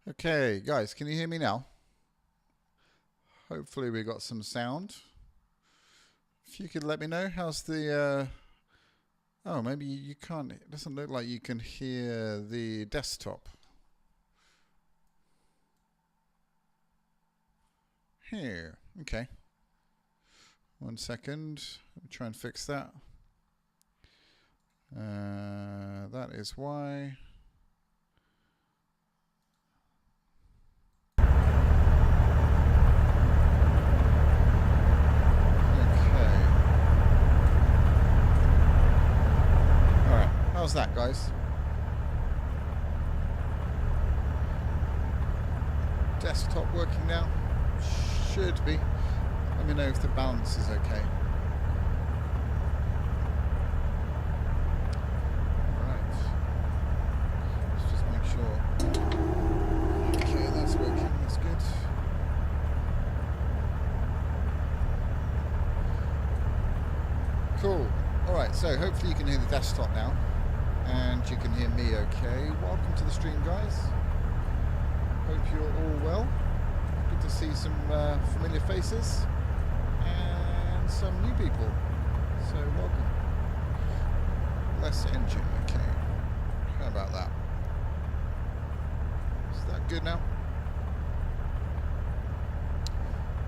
Okay, guys, can you hear me now? Hopefully we got some sound. If you could let me know, how's the... Oh, maybe you can't... It doesn't look like you can hear the desktop. Here, okay. 1 second. Let me try and fix that. That is why... How's that, guys? Desktop working now? Should be. Let me know if the balance is okay. Alright. Let's just make sure. Okay, that's working. That's good. Cool. Alright, so hopefully you can hear the desktop now. And you can hear me okay. Welcome to the stream, guys. Hope you're all well. Good to see some familiar faces and some new people. So welcome. Less engine, okay. How about that? Is that good now?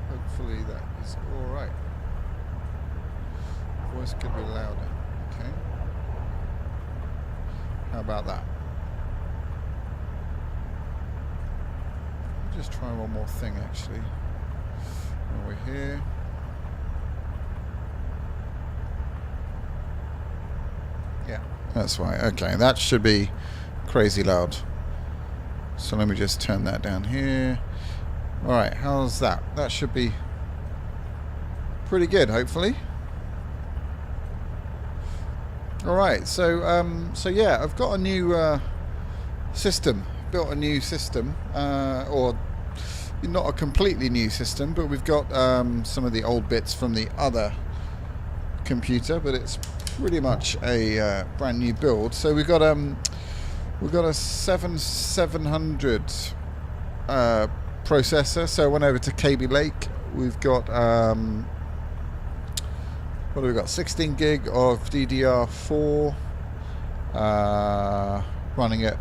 Hopefully that is alright. Voice could be louder. Okay. How about that? I'll just try one more thing actually. While we're here. Yeah, that's right. Okay, that should be crazy loud. So let me just turn that down here. Alright, how's that? That should be pretty good, hopefully. Alright, so yeah, I've got a new system, built a new system, or not a completely new system, but we've got some of the old bits from the other computer, but it's pretty much a brand new build. So we've got a 7700 processor. So I went over to KB Lake. We've got what have we got? 16 gig of DDR4, running at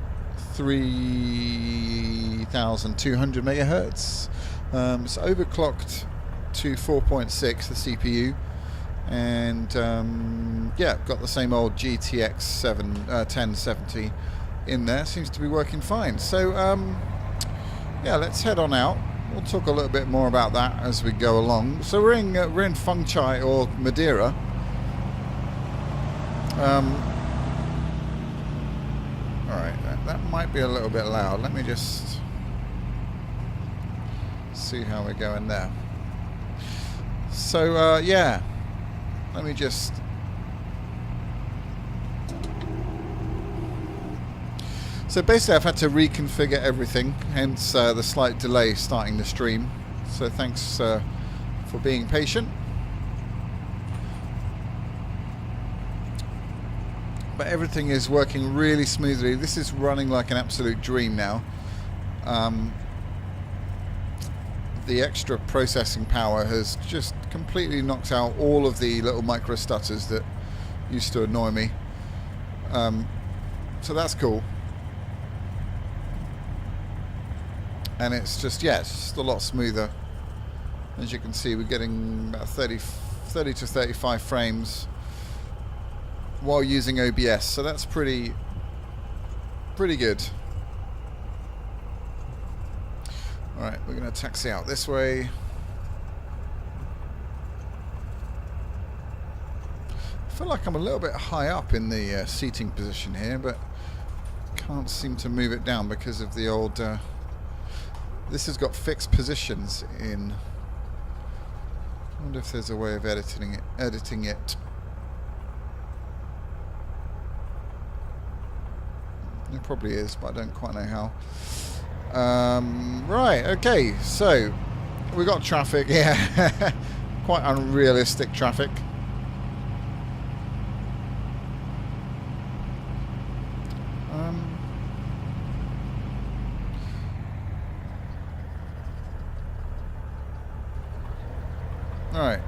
3,200 megahertz. It's overclocked to 4.6, the CPU, and yeah, got the same old GTX 1070 in there. Seems to be working fine. So yeah, let's head on out. We'll talk a little bit more about that as we go along. So we're in Funchal or Madeira. All right, that might be a little bit loud. Let me just see how we're going there. So yeah, let me just. So basically I've had to reconfigure everything, hence the slight delay starting the stream. So thanks for being patient. But everything is working really smoothly. This is running like an absolute dream now. The extra processing power has just completely knocked out all of the little micro stutters that used to annoy me. So that's cool. And it's just, yeah, it's just a lot smoother. As you can see, we're getting about 30 to 35 frames while using OBS, so that's pretty good. Alright, we're going to taxi out this way. I feel like I'm a little bit high up in the seating position here, but can't seem to move it down because of the old... This has got fixed positions in. I wonder if there's a way of editing it. There probably is, but I don't quite know how. Right, okay, so we got traffic, yeah. Quite unrealistic traffic. Alright.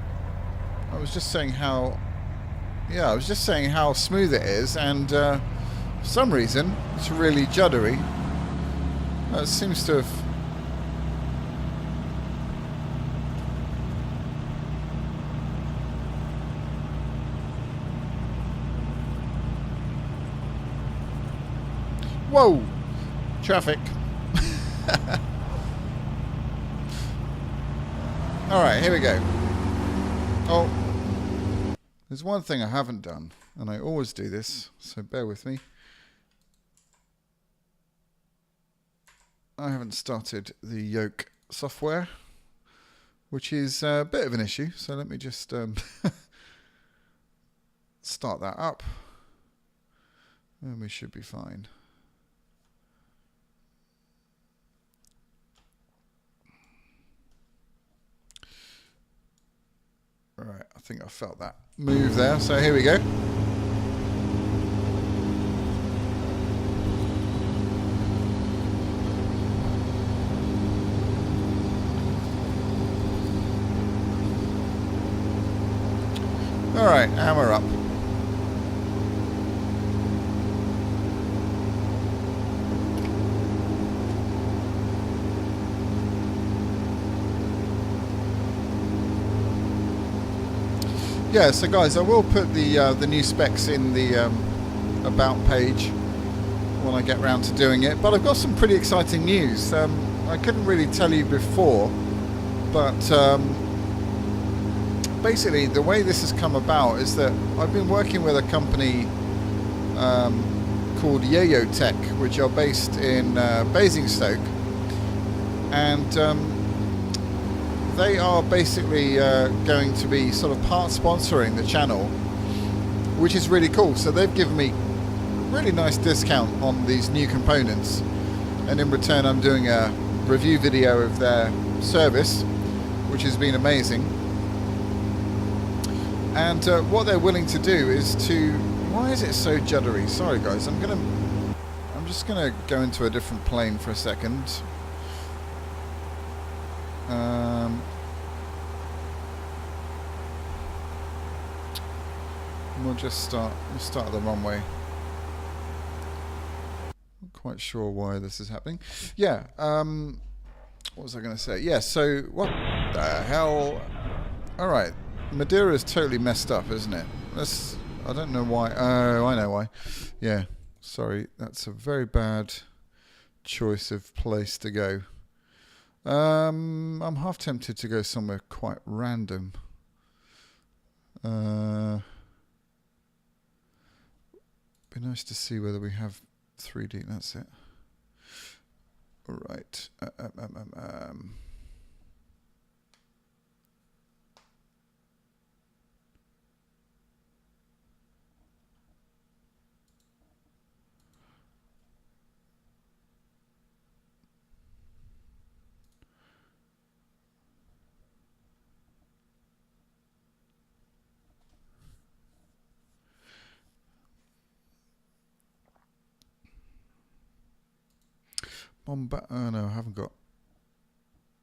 I was just saying how... Yeah, I was just saying how smooth it is, and for some reason, it's really juddery. It seems to have... Whoa! Traffic. Alright, here we go. Oh, there's one thing I haven't done, and I always do this, so bear with me. I haven't started the yoke software, which is a bit of an issue, so let me just start that up, and we should be fine. Right, I think I felt that move there, so here we go. Alright, and we're up. Yeah, so guys, I will put the new specs in the about page when I get round to doing it. But I've got some pretty exciting news. I couldn't really tell you before, but basically the way this has come about is that I've been working with a company called YoYoTech, which are based in Basingstoke, and they are basically going to be sort of part sponsoring the channel, which is really cool. So they've given me really nice discount on these new components, and in return I'm doing a review video of their service, which has been amazing. And what they're willing to do is to... Why is it so juddery? Sorry guys, I'm just gonna go into a different plane for a second. We'll just start the runway. Not quite sure why this is happening. Yeah, what was I going to say? Yeah, so what the hell? Alright, Madeira is totally messed up, isn't it? I don't know why. Oh, I know why. Yeah, sorry, that's a very bad choice of place to go. I'm half tempted to go somewhere quite random. Be nice to see whether we have 3D. That's it. All right. Oh no, I haven't got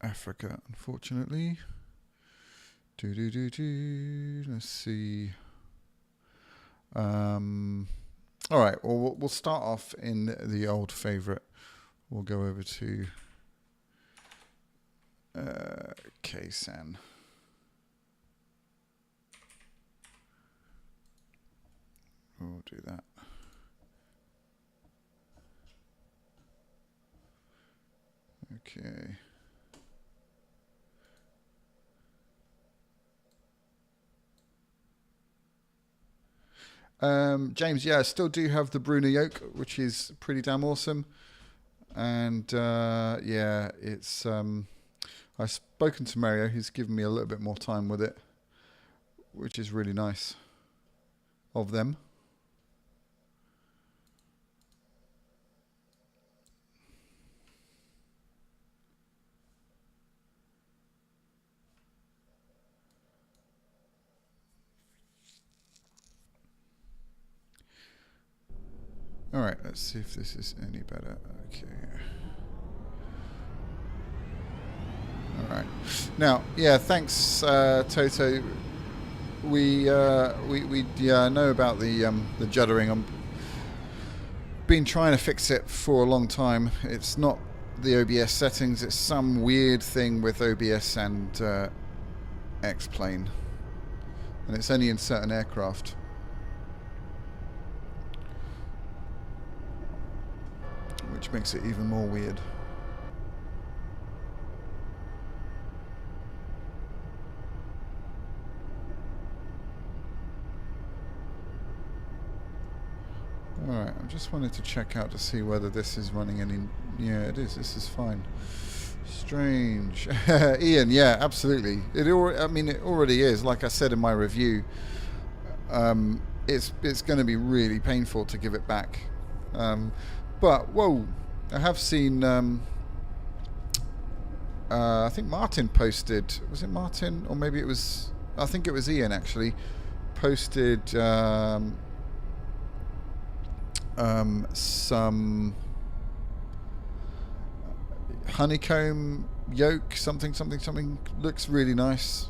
Africa, unfortunately. Let's see. All right. Well, we'll start off in the old favourite. We'll go over to Ksan. We'll do that. Okay. James, yeah, I still do have the Bruner yoke, which is pretty damn awesome. And yeah, it's I've spoken to Mario. He's given me a little bit more time with it, which is really nice of them. All right, let's see if this is any better. Okay. All right. Now, yeah, thanks, Toto. We know about the juddering. I've been trying to fix it for a long time. It's not the OBS settings. It's some weird thing with OBS and X-Plane, and it's only in certain aircraft. Which makes it even more weird. Alright, I just wanted to check out to see whether this is running any... Yeah, it is. This is fine. Strange. Ian, yeah, absolutely. It already is. Like I said in my review, it's going to be really painful to give it back. But, whoa, I have seen... I think Martin posted... Was it Martin? Or maybe it was... I think it was Ian, actually. Posted... some honeycomb yoke, something looks really nice.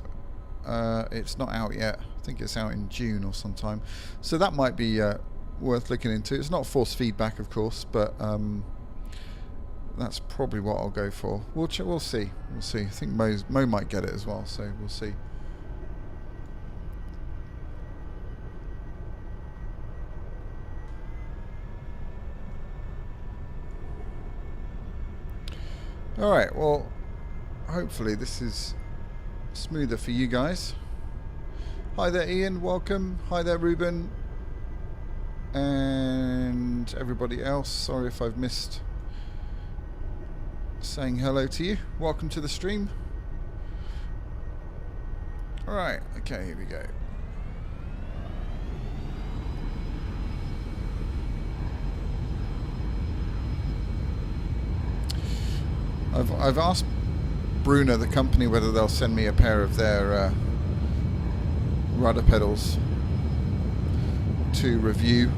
It's not out yet. I think it's out in June or sometime, so that might be worth looking into. It's not force feedback, of course, but that's probably what I'll go for. We'll see. I think Mo might get it as well, so we'll see. Alright, well, hopefully this is smoother for you guys. Hi there, Ian, welcome. Hi there, Ruben. And everybody else, sorry if I've missed saying hello to you. Welcome to the stream. Alright, okay, here we go. I've asked Bruno, the company, whether they'll send me a pair of their rudder pedals to review.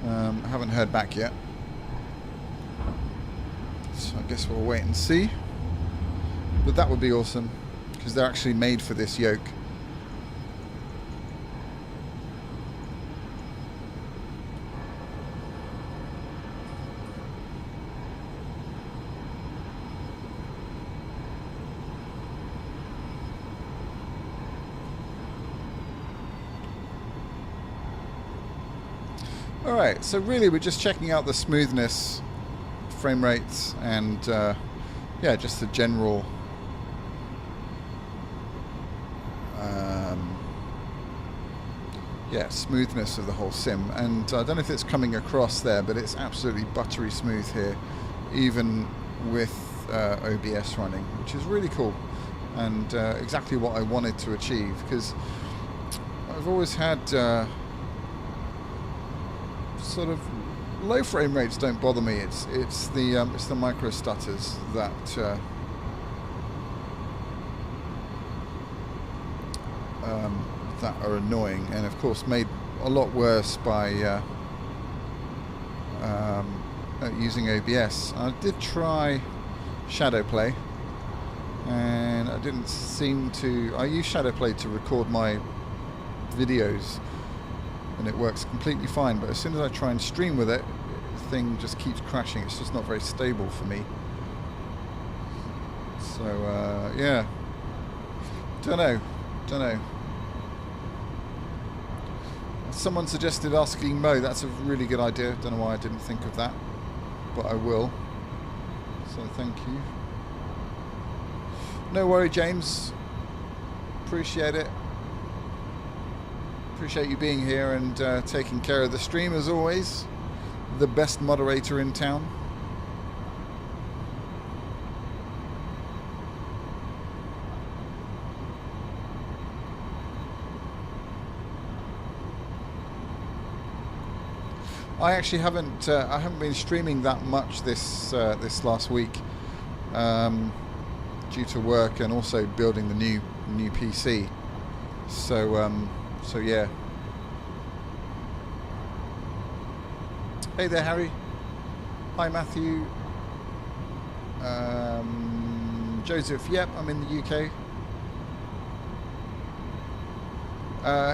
I haven't heard back yet, so I guess we'll wait and see. But that would be awesome, because they're actually made for this yoke. Alright, so really we're just checking out the smoothness, frame rates, and yeah, just the general yeah, smoothness of the whole sim. And I don't know if it's coming across there, but it's absolutely buttery smooth here, even with OBS running, which is really cool, and exactly what I wanted to achieve, because I've always had sort of low frame rates don't bother me. It's the micro stutters that that are annoying, and of course made a lot worse by using OBS. I did try shadow play, and I didn't seem to. I use shadow play to record my videos, and it works completely fine, but as soon as I try and stream with it, the thing just keeps crashing. It's just not very stable for me. So yeah, don't know. Someone suggested asking Mo. That's a really good idea. Don't know why I didn't think of that, but I will. So thank you. No worry, James. Appreciate it. Appreciate you being here and taking care of the stream as always. The best moderator in town. I actually haven't been streaming that much this last week due to work and also building the new PC. So yeah. Hey there, Harry. Hi, Matthew. Joseph, yep, I'm in the UK.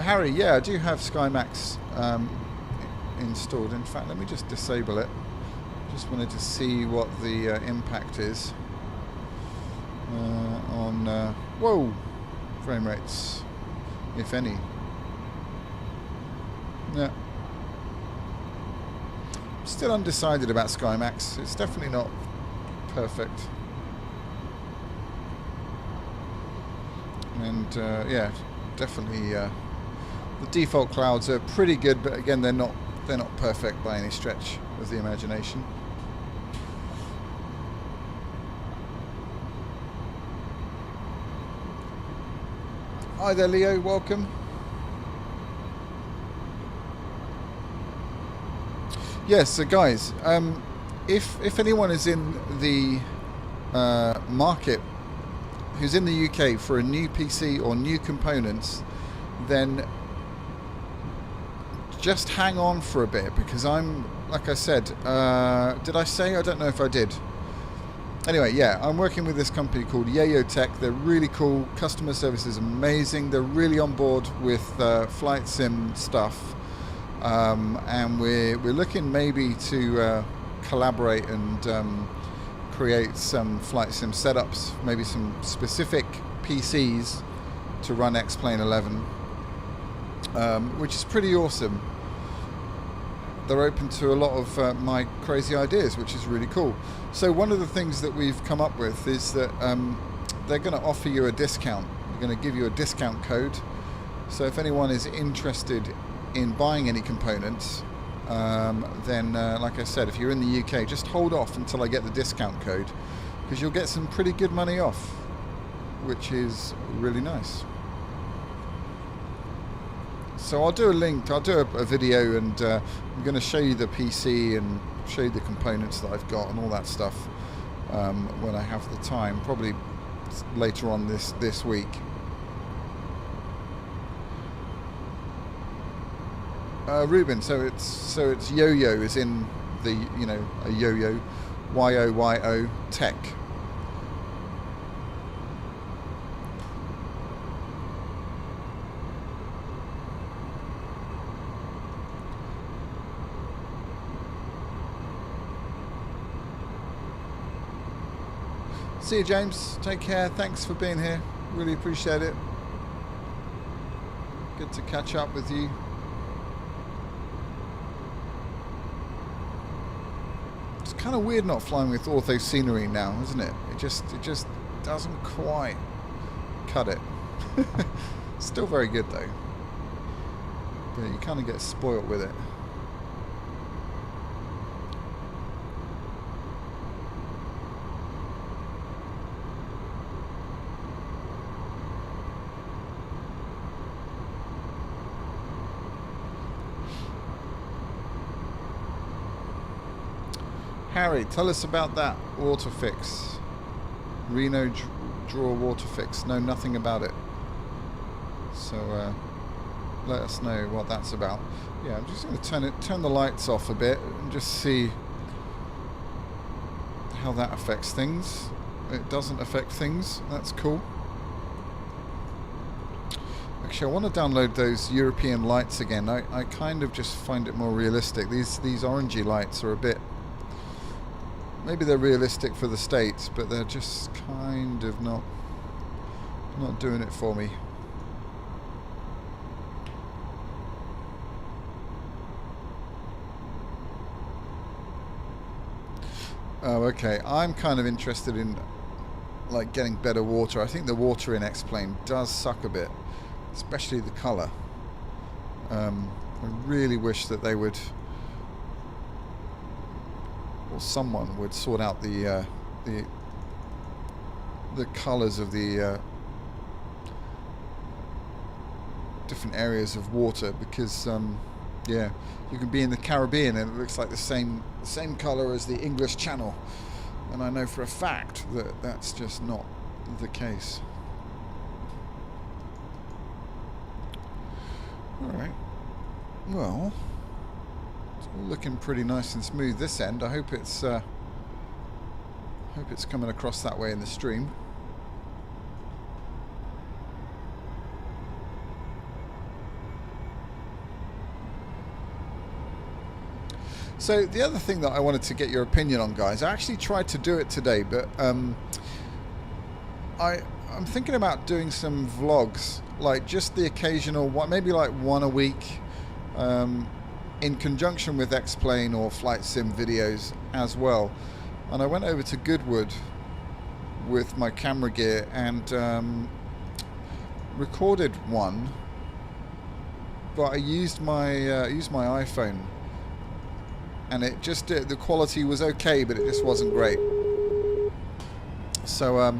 Harry, yeah, I do have SkyMax installed. In fact, let me just disable it. Just wanted to see what the impact is on whoa, frame rates, if any. Yeah. Still undecided about SkyMax. It's definitely not perfect. And yeah, definitely the default clouds are pretty good, but again, they're not perfect by any stretch of the imagination. Hi there, Leo. Welcome. Yes, so guys, if anyone is in the market who's in the UK for a new PC or new components, then just hang on for a bit, because I'm, like I said, did I say? I don't know if I did. Anyway, yeah, I'm working with this company called YoYoTech. They're really cool. Customer service is amazing. They're really on board with flight sim stuff. And we're looking maybe to collaborate and create some flight sim setups, maybe some specific PCs to run X-Plane 11, which is pretty awesome. They're open to a lot of my crazy ideas, which is really cool. So one of the things that we've come up with is that they're going to offer you a discount. They're going to give you a discount code. So if anyone is interested in buying any components, then like I said, if you're in the UK, just hold off until I get the discount code, because you'll get some pretty good money off, which is really nice. So I'll do a link, I'll do a video, and I'm going to show you the PC and show you the components that I've got and all that stuff when I have the time, probably later on this week. Ruben, so it's yo-yo is in the, you know, a yo-yo, YoYoTech. See you, James. Take care. Thanks for being here. Really appreciate it. Good to catch up with you. It's kind of weird not flying with ortho scenery now, isn't it? It just doesn't quite cut it. Still very good though. But you kind of get spoilt with it. Harry, tell us about that water fix. Reno draw water fix. Know nothing about it. So let us know what that's about. Yeah, I'm just going to turn the lights off a bit and just see how that affects things. It doesn't affect things. That's cool. Actually, I want to download those European lights again. I kind of just find it more realistic. These orangey lights are a bit... Maybe they're realistic for the States, but they're just kind of not doing it for me. Oh, okay. I'm kind of interested in like getting better water. I think the water in X-Plane does suck a bit, especially the colour. I really wish that they would, or someone would, sort out the colours of the different areas of water, because yeah, you can be in the Caribbean and it looks like the same colour as the English Channel, and I know for a fact that that's just not the case. Alright, well, it's all looking pretty nice and smooth this end. I hope it's Hope it's coming across that way in the stream. So the other thing that I wanted to get your opinion on, guys, I actually tried to do it today, but I'm thinking about doing some vlogs, like just the occasional one, maybe like one a week, in conjunction with X-Plane or Flight Sim videos as well. And I went over to Goodwood with my camera gear and recorded one, but I used my iPhone, and it just the quality was okay, but it just wasn't great. So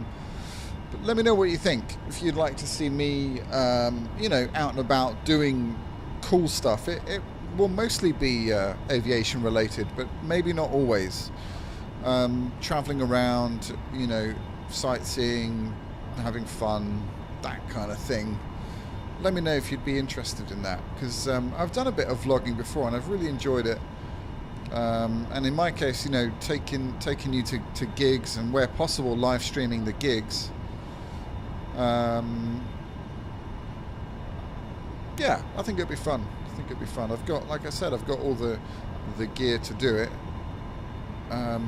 but let me know what you think. If you'd like to see me, you know, out and about doing cool stuff. It will mostly be aviation related, but maybe not always. Traveling around, you know, sightseeing, having fun, that kind of thing. Let me know if you'd be interested in that, because I've done a bit of vlogging before and I've really enjoyed it. And in my case, you know, taking you to gigs, and where possible live streaming the gigs. Yeah, I think it'd be fun. I've got, like I said, I've got all the gear to do it. I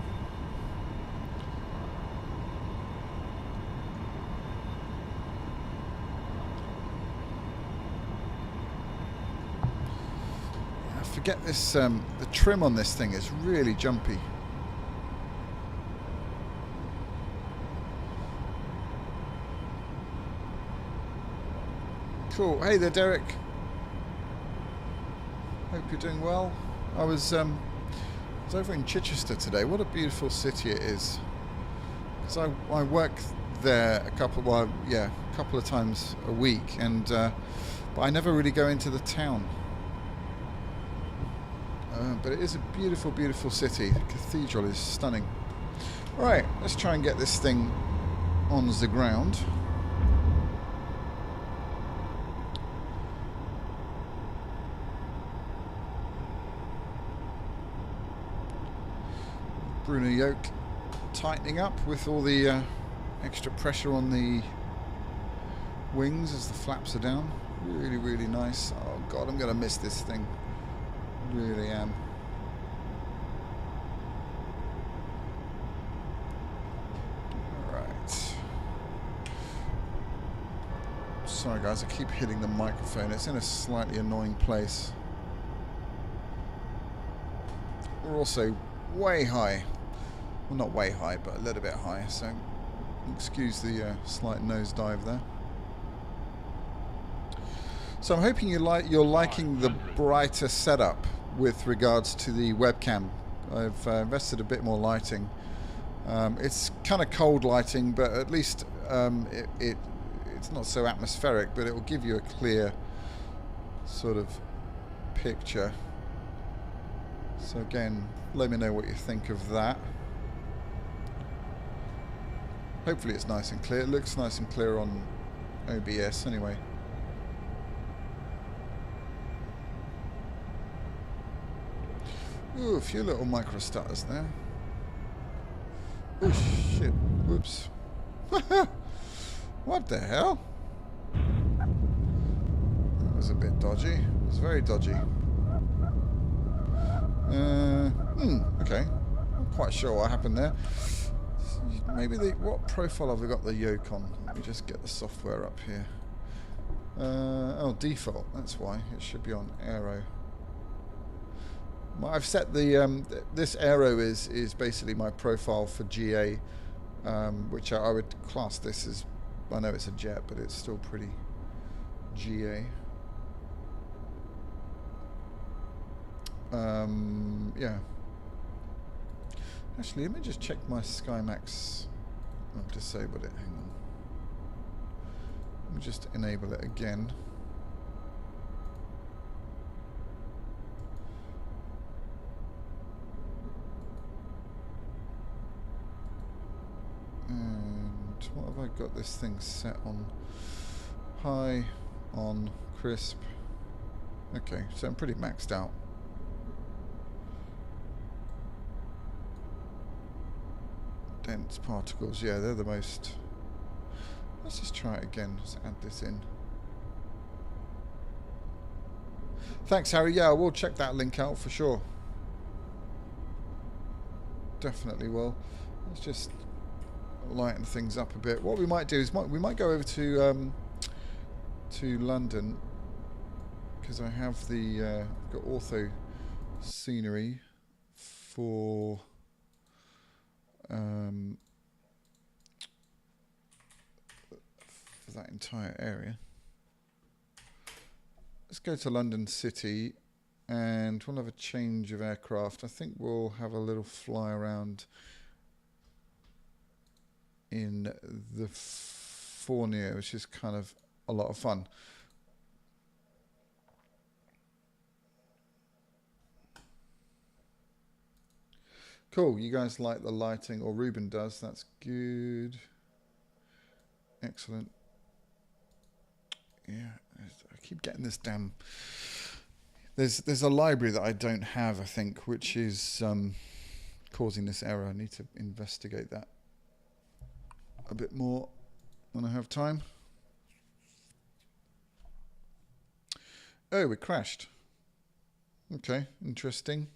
forget this. The trim on this thing is really jumpy. Cool. Hey there, Derek. Hope you're doing well. I was over in Chichester today. What a beautiful city it is. Because I work there a couple of times a week, and but I never really go into the town. But it is a beautiful, beautiful city. The cathedral is stunning. All right, let's try and get this thing on the ground. Bruno yoke tightening up with all the extra pressure on the wings as the flaps are down. Really, really nice. Oh God, I'm going to miss this thing. Really am. Alright. Sorry guys, I keep hitting the microphone. It's in a slightly annoying place. We're also way high. Well, not way high, but a little bit high, so excuse the slight nosedive there. So I'm hoping you're liking the brighter setup with regards to the webcam. I've invested a bit more lighting. It's kind of cold lighting, but at least it's not so atmospheric, but it will give you a clear sort of picture. So again, let me know what you think of that. Hopefully it's nice and clear. It looks nice and clear on OBS anyway. Ooh, a few little micro stutters there. Oh shit, whoops. What the hell? That was a bit dodgy. It was very dodgy. Okay. Not quite sure what happened there. Maybe what profile have we got the yoke on? Let me just get the software up here. Oh, default. That's why it should be on Aero. I've set the this Aero is basically my profile for GA, which I would class this as. I know it's a jet, but it's still pretty GA. Yeah. Actually, let me just check my SkyMax. I've disabled it. Hang on. Let me just enable it again. And what have I got this thing set on? High, on, crisp. Okay, so I'm pretty maxed out. dense particles. Yeah, they're the most. Let's just try it again. Let's add this in. Thanks, Harry. Yeah, we'll check that link out for sure. Definitely will. Let's just lighten things up a bit. What we might do is we might go over to London, because I have the I've got ortho scenery for that entire area. Let's go to London City and we'll have a change of aircraft. I think we'll have a little fly around in the Fournier, which is kind of a lot of fun. Cool, you guys like the lighting, or Ruben does, that's good. Excellent. Yeah, I keep getting this damn... There's a library that I don't have, I think, which is causing this error. I need to investigate that a bit more when I have time. Oh, we crashed. Okay, interesting.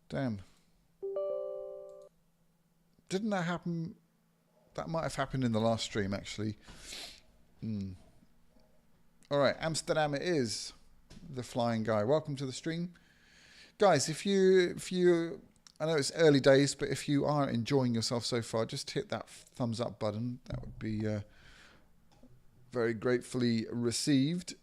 Damn. Didn't that happen? That might have happened in the last stream, actually. All right, Amsterdam it is. The flying guy. Welcome to the stream, guys. If you, I know it's early days, but if you are enjoying yourself so far, just hit that thumbs up button. That would be very gratefully received.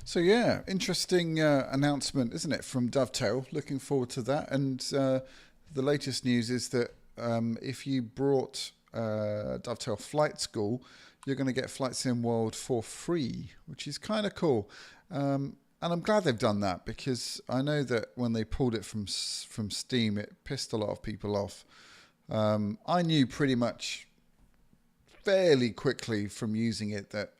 So yeah, interesting announcement, isn't it, from Dovetail? Looking forward to that. And the latest news is that if you brought Dovetail Flight School, you're going to get Flight Sim World for free, which is kind of cool. And I'm glad they've done that, because I know that when they pulled it from Steam, it pissed a lot of people off. I knew pretty much fairly quickly from using it that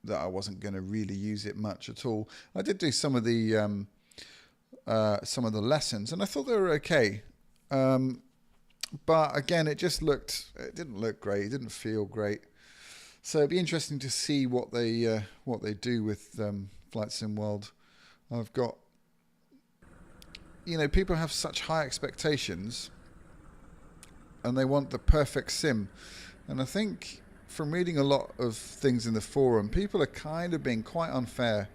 I wasn't going to really use it much at all. I did do some of the lessons, and I thought they were okay. But again, it didn't look great. It didn't feel great. So it'd be interesting to see what they do with Flight Sim World. I've got, people have such high expectations, and they want the perfect sim, and I think, from reading a lot of things in the forum, people are kind of being quite unfair,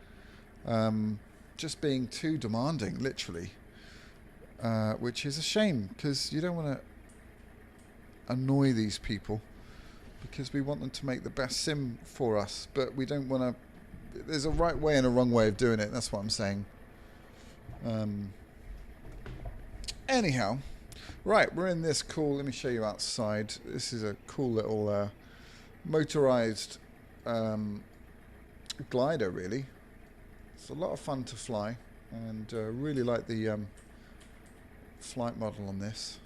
just being too demanding, literally, which is a shame, because you don't want to annoy these people, because we want them to make the best sim for us, but we don't want to... There's a right way and a wrong way of doing it, that's what I'm saying. Anyhow, right, we're in this cool... Let me show you outside. This is a cool little... motorized glider, really. It's a lot of fun to fly, and really like the flight model on this.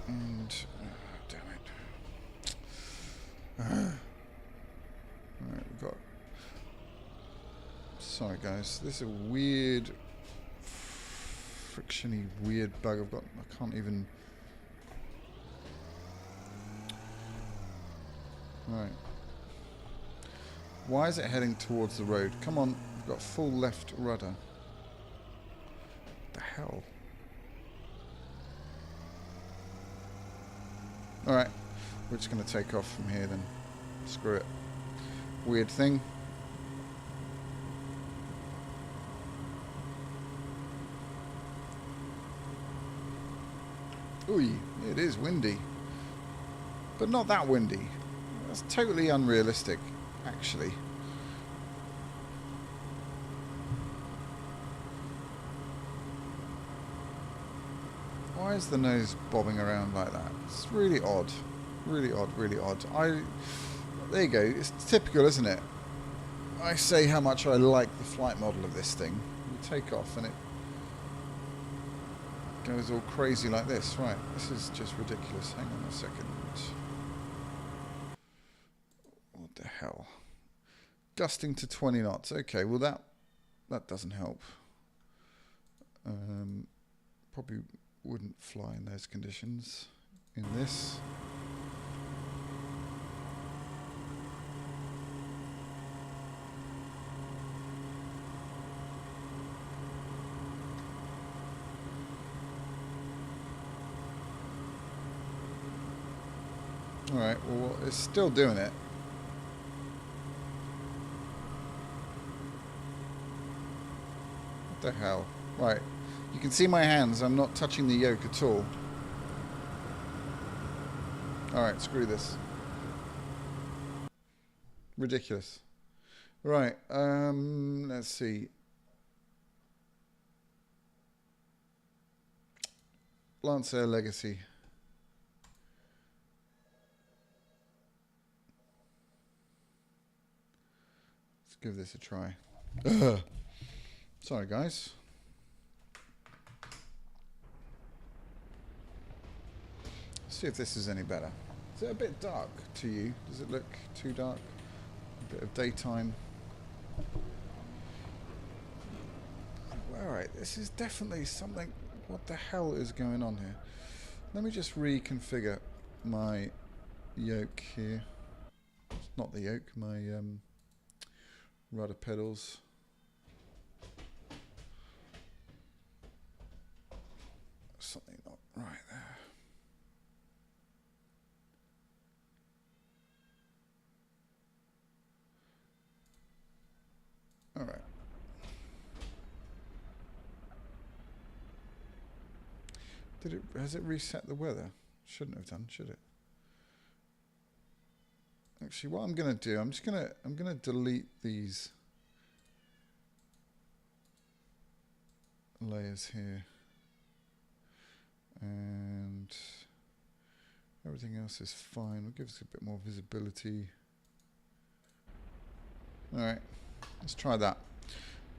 And damn it. Alright, we've got... Sorry guys, this is a weird, frictiony weird bug I've got. I can't even... Right. Why is it heading towards the road? Come on, we've got full left rudder. What the hell? Alright, we're just going to take off from here then. Screw it. Weird thing. Ooh, it is windy. but not that windy. That's totally unrealistic, actually. Why is the nose bobbing around like that? It's really odd. Really odd, really odd. There you go. It's typical, isn't it? I say how much I like the flight model of this thing. You take off and it goes all crazy like this. Right, this is just ridiculous. Hang on a second. What the hell? Gusting to 20 knots. Okay, well that doesn't help. Probably wouldn't fly in those conditions. In this. Alright, well, it's still doing it. What the hell? Right, you can see my hands. I'm not touching the yoke at all. Alright, screw this. Ridiculous. Right, let's see. Lancer Legacy. Give this a try. Sorry, guys. Let's see if this is any better. Is it a bit dark to you? Does it look too dark? A bit of daytime. Alright, this is definitely something. What the hell is going on here? Let me just reconfigure my yoke here. It's not the yoke, my rudder pedals. Something not right there. All right. Has it reset the weather? Shouldn't have done, should it? Actually, what I'm going to do, I'm going to delete these layers here, and everything else is fine. We'll give us a bit more visibility. All right, let's try that.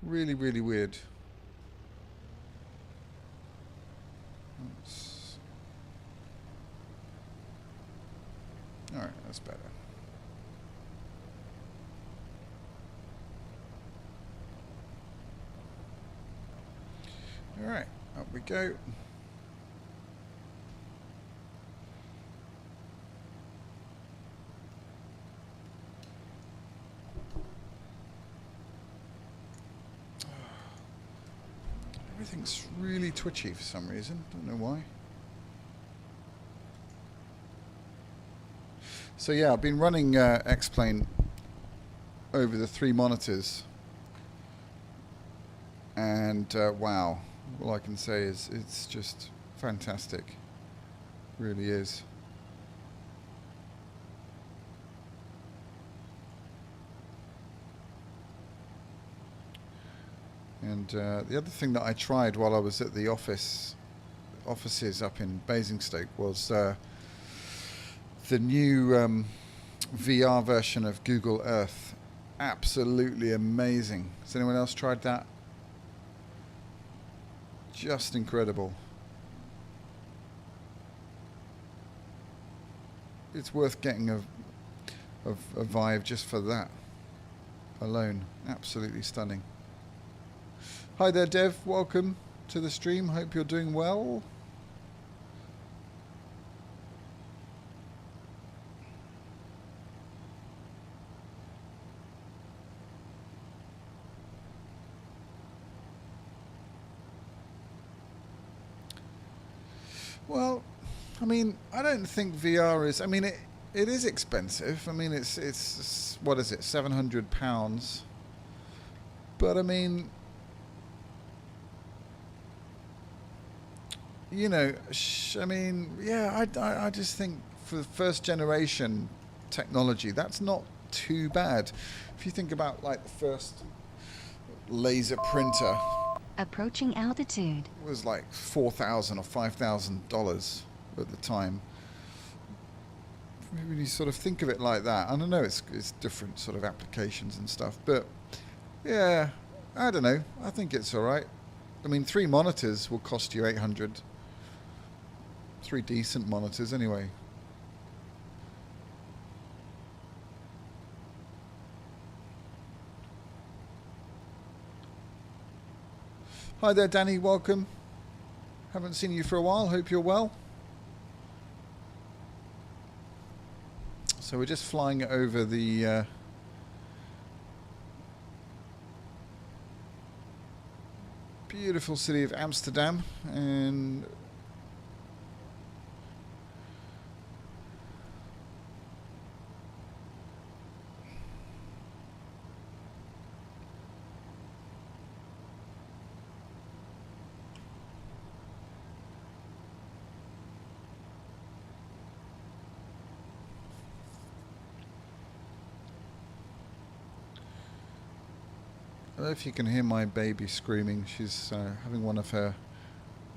Really, really weird. All right, that's better. All right, up we go. Everything's really twitchy for some reason. Don't know why. So yeah, I've been running X-Plane over the 3 monitors, and wow. All I can say is it's just fantastic. Really is. And the other thing that I tried while I was at the offices up in Basingstoke was the new VR version of Google Earth. Absolutely amazing. Has anyone else tried that? Just incredible. It's worth getting a Vive just for that alone. Absolutely stunning. Hi there, Dev. Welcome to the stream. Hope you're doing well. Well, I mean, I don't think VR is. I mean, it is expensive. I mean, it's what is it, £700? But I mean, you know, I mean, yeah, I just think for the first generation technology, that's not too bad. If you think about like the first laser printer, Approaching altitude. was like $4,000 or $5,000 at the time. When you sort of think of it like that, I don't know, it's different sort of applications and stuff, but yeah, I don't know. I think it's all right. I mean, 3 monitors will cost you 800. 3 decent monitors anyway. Hi there, Danny. Welcome. Haven't seen you for a while. Hope you're well. So we're just flying over the beautiful city of Amsterdam, and I don't know if you can hear my baby screaming. She's having one of her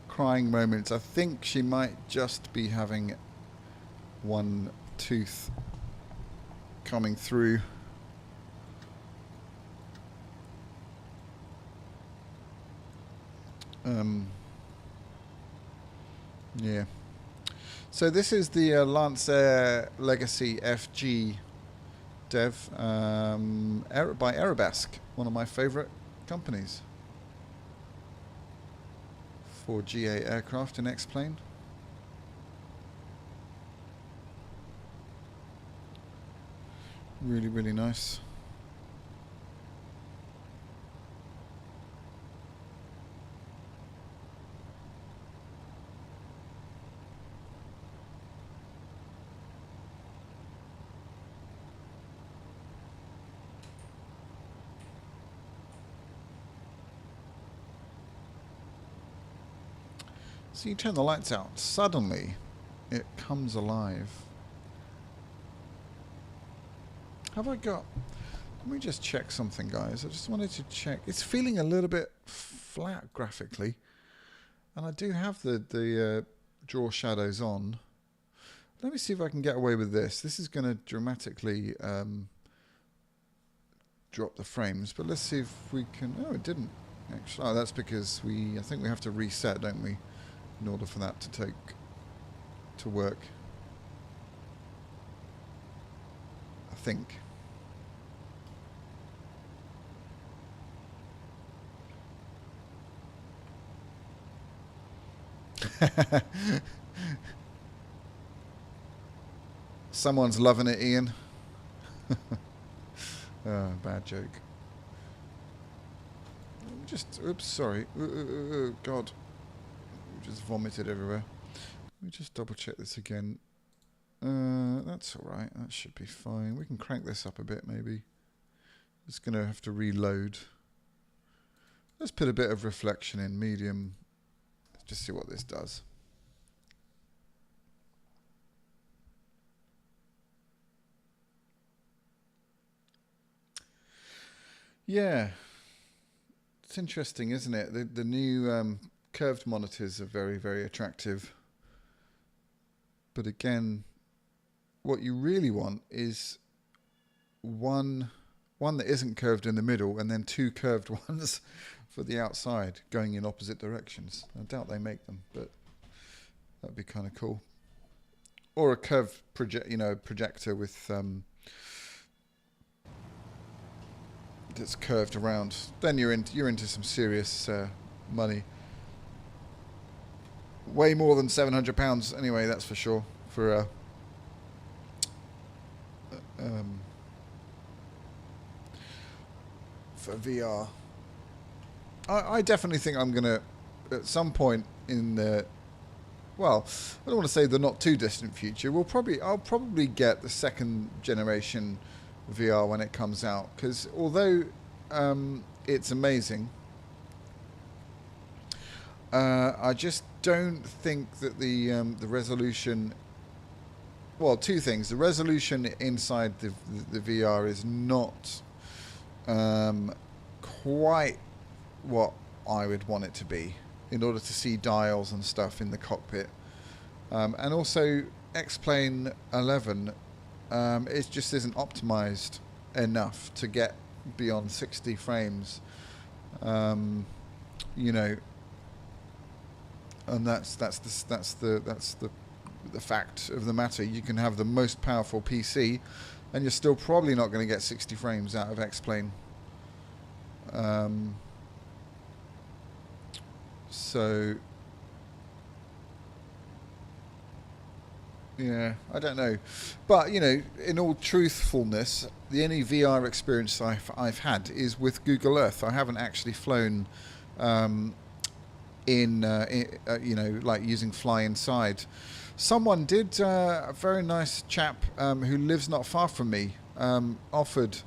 crying moments. I think she might just be having one tooth coming through. Yeah. So this is the Lancer Legacy FG dev by Aerobatics, one of my favorite companies for GA aircraft and X-plane. Really, really nice. So you turn the lights out, suddenly it comes alive. Have I got... Let me just check something, guys. I just wanted to check. It's feeling a little bit flat graphically. And I do have the draw shadows on. Let me see if I can get away with this. This is going to dramatically drop the frames. But let's see if we can... Oh, it didn't. Actually, oh, that's because I think we have to reset, don't we? In order for that to work. I think. Someone's loving it, Ian. Oh, bad joke. Just, oops, sorry. God. Just vomited everywhere. Let me just double check this again. That's alright. That should be fine. We can crank this up a bit, maybe. It's going to have to reload. Let's put a bit of reflection in medium. Let's just see what this does. Yeah. It's interesting, isn't it? The new curved monitors are very, very attractive. But again, what you really want is one that isn't curved in the middle and then 2 curved ones for the outside going in opposite directions. I doubt they make them, but that'd be kind of cool. Or a curved projector with that's curved around. Then you're into some serious money. Way more than £700 anyway, that's for sure, for VR. I definitely think I'm gonna at some point in the, well, I don't want to say the not too distant future. I'll probably get the 2nd generation VR when it comes out, because although it's amazing, I just don't think that the resolution well, two things. The resolution inside the VR is not quite what I would want it to be in order to see dials and stuff in the cockpit. And also, X-Plane 11, it just isn't optimized enough to get beyond 60 frames. You know, and that's the fact of the matter. You can have the most powerful PC, and you're still probably not going to get 60 frames out of X-Plane. So yeah, I don't know, but you know, in all truthfulness, the only VR experience I've had is with Google Earth. I haven't actually flown you know, like using Fly Inside. Someone did, a very nice chap who lives not far from me, offered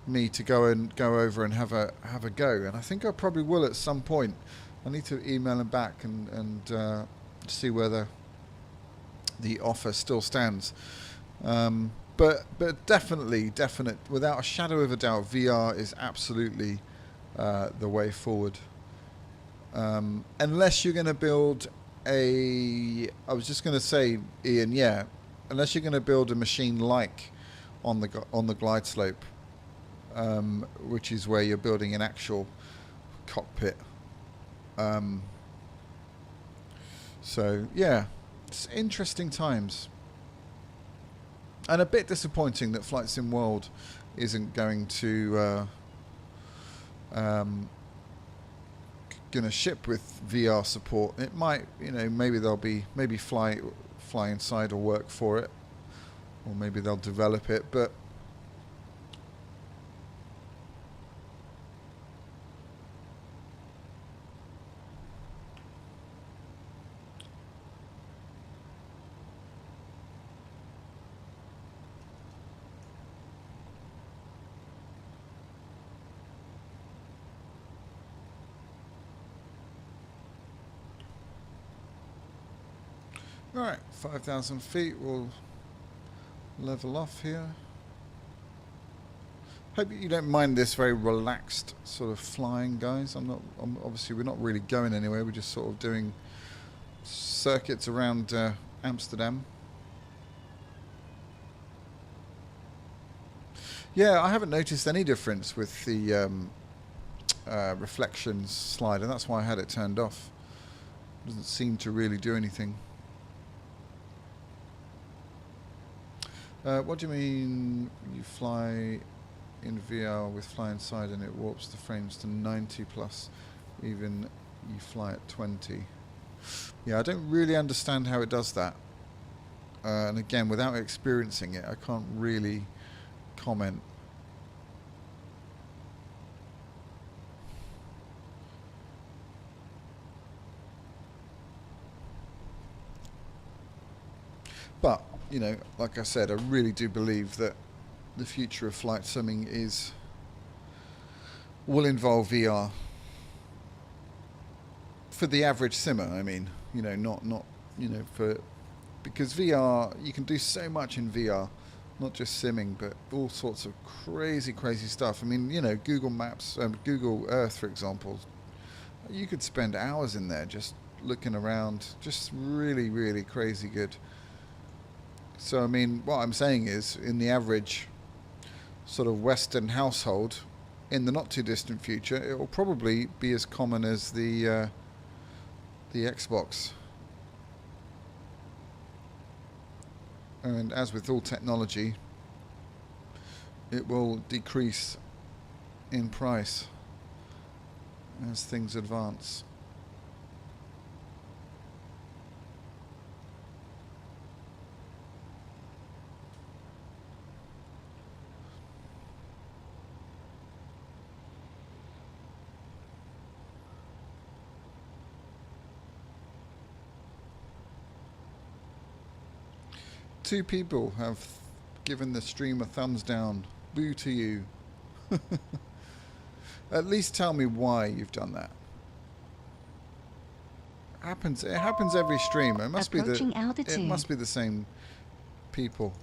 me to go over and have a go, and I think I probably will at some point. I need to email him back and see whether the offer still stands. But definitely, without a shadow of a doubt, VR is absolutely the way forward. Unless you're going to build I was just going to say, Ian, yeah, unless you're going to build a machine like on the glide slope, which is where you're building an actual cockpit. So yeah, it's interesting times, and a bit disappointing that Flight Sim World isn't going to going to ship with VR support. It might, you know, maybe Fly Inside will work for it, or maybe they'll develop it, but alright, 5,000 feet, we'll level off here. Hope you don't mind this very relaxed sort of flying, guys. Obviously we're not really going anywhere, we're just sort of doing circuits around Amsterdam. Yeah, I haven't noticed any difference with the reflections slider, that's why I had it turned off. Doesn't seem to really do anything. What do you mean you fly in VR with Fly Inside and it warps the frames to 90 plus, even you fly at 20? Yeah, I don't really understand how it does that. And again, without experiencing it, I can't really comment. But, you know, like I said, I really do believe that the future of flight simming will involve VR. For the average simmer, I mean, you know, not you know, because VR, you can do so much in VR, not just simming, but all sorts of crazy stuff. I mean, you know, Google Maps, Google Earth, for example, you could spend hours in there just looking around, just really crazy good. So, I mean, what I'm saying is, in the average sort of Western household, in the not too distant future, it will probably be as common as the Xbox. And as with all technology, it will decrease in price as things advance. Two people have given the stream a thumbs down. Boo to you. At least tell me why you've done that. It happens every stream. It must be the same people.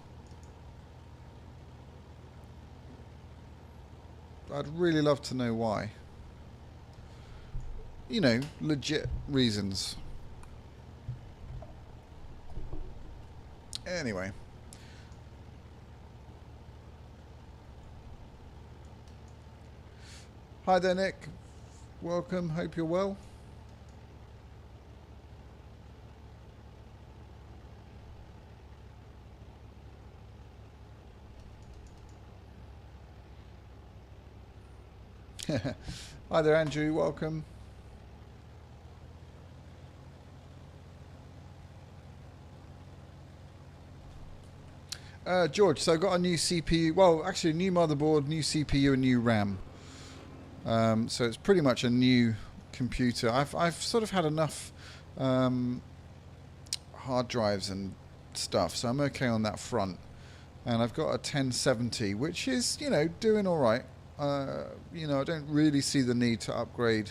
I'd really love to know why. You know, legit reasons. Anyway. Hi there, Nick. Welcome. Hope you're well. Hi there, Andrew. Welcome. George, so I got a new CPU. Well, actually, a new motherboard, new CPU, and new RAM. So it's pretty much a new computer. I've sort of had enough hard drives and stuff, so I'm okay on that front. And I've got a 1070, which is, you know, doing all right. You know, I don't really see the need to upgrade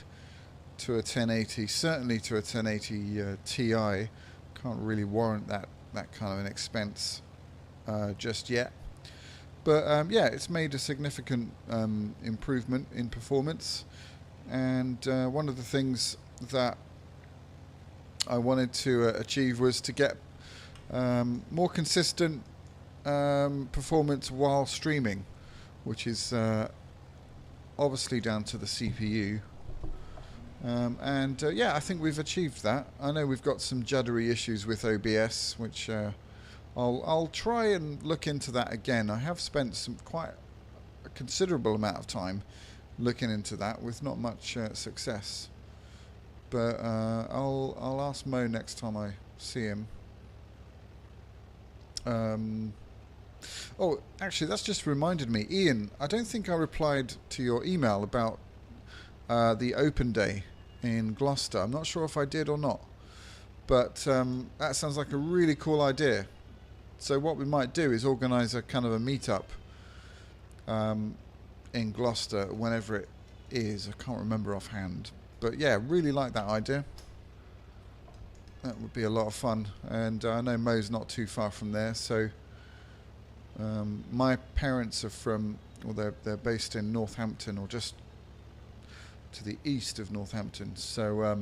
to a 1080, certainly to a 1080 Ti. Can't really warrant that kind of an expense just yet. But yeah, it's made a significant improvement in performance. And one of the things that I wanted to achieve was to get more consistent performance while streaming, which is obviously down to the CPU. And yeah, I think we've achieved that. I know we've got some juddery issues with OBS, which I'll try and look into that again. I have spent quite a considerable amount of time looking into that with not much success. But I'll ask Mo next time I see him. Oh, actually, that's just reminded me. Ian, I don't think I replied to your email about the open day in Gloucester. I'm not sure if I did or not. But that sounds like a really cool idea. So what we might do is organise a kind of a meetup in Gloucester whenever it is. I can't remember offhand. But yeah, really like that idea. That would be a lot of fun. And I know Mo's not too far from there, so my parents are from, well, they're based in Northampton, or just to the east of Northampton. So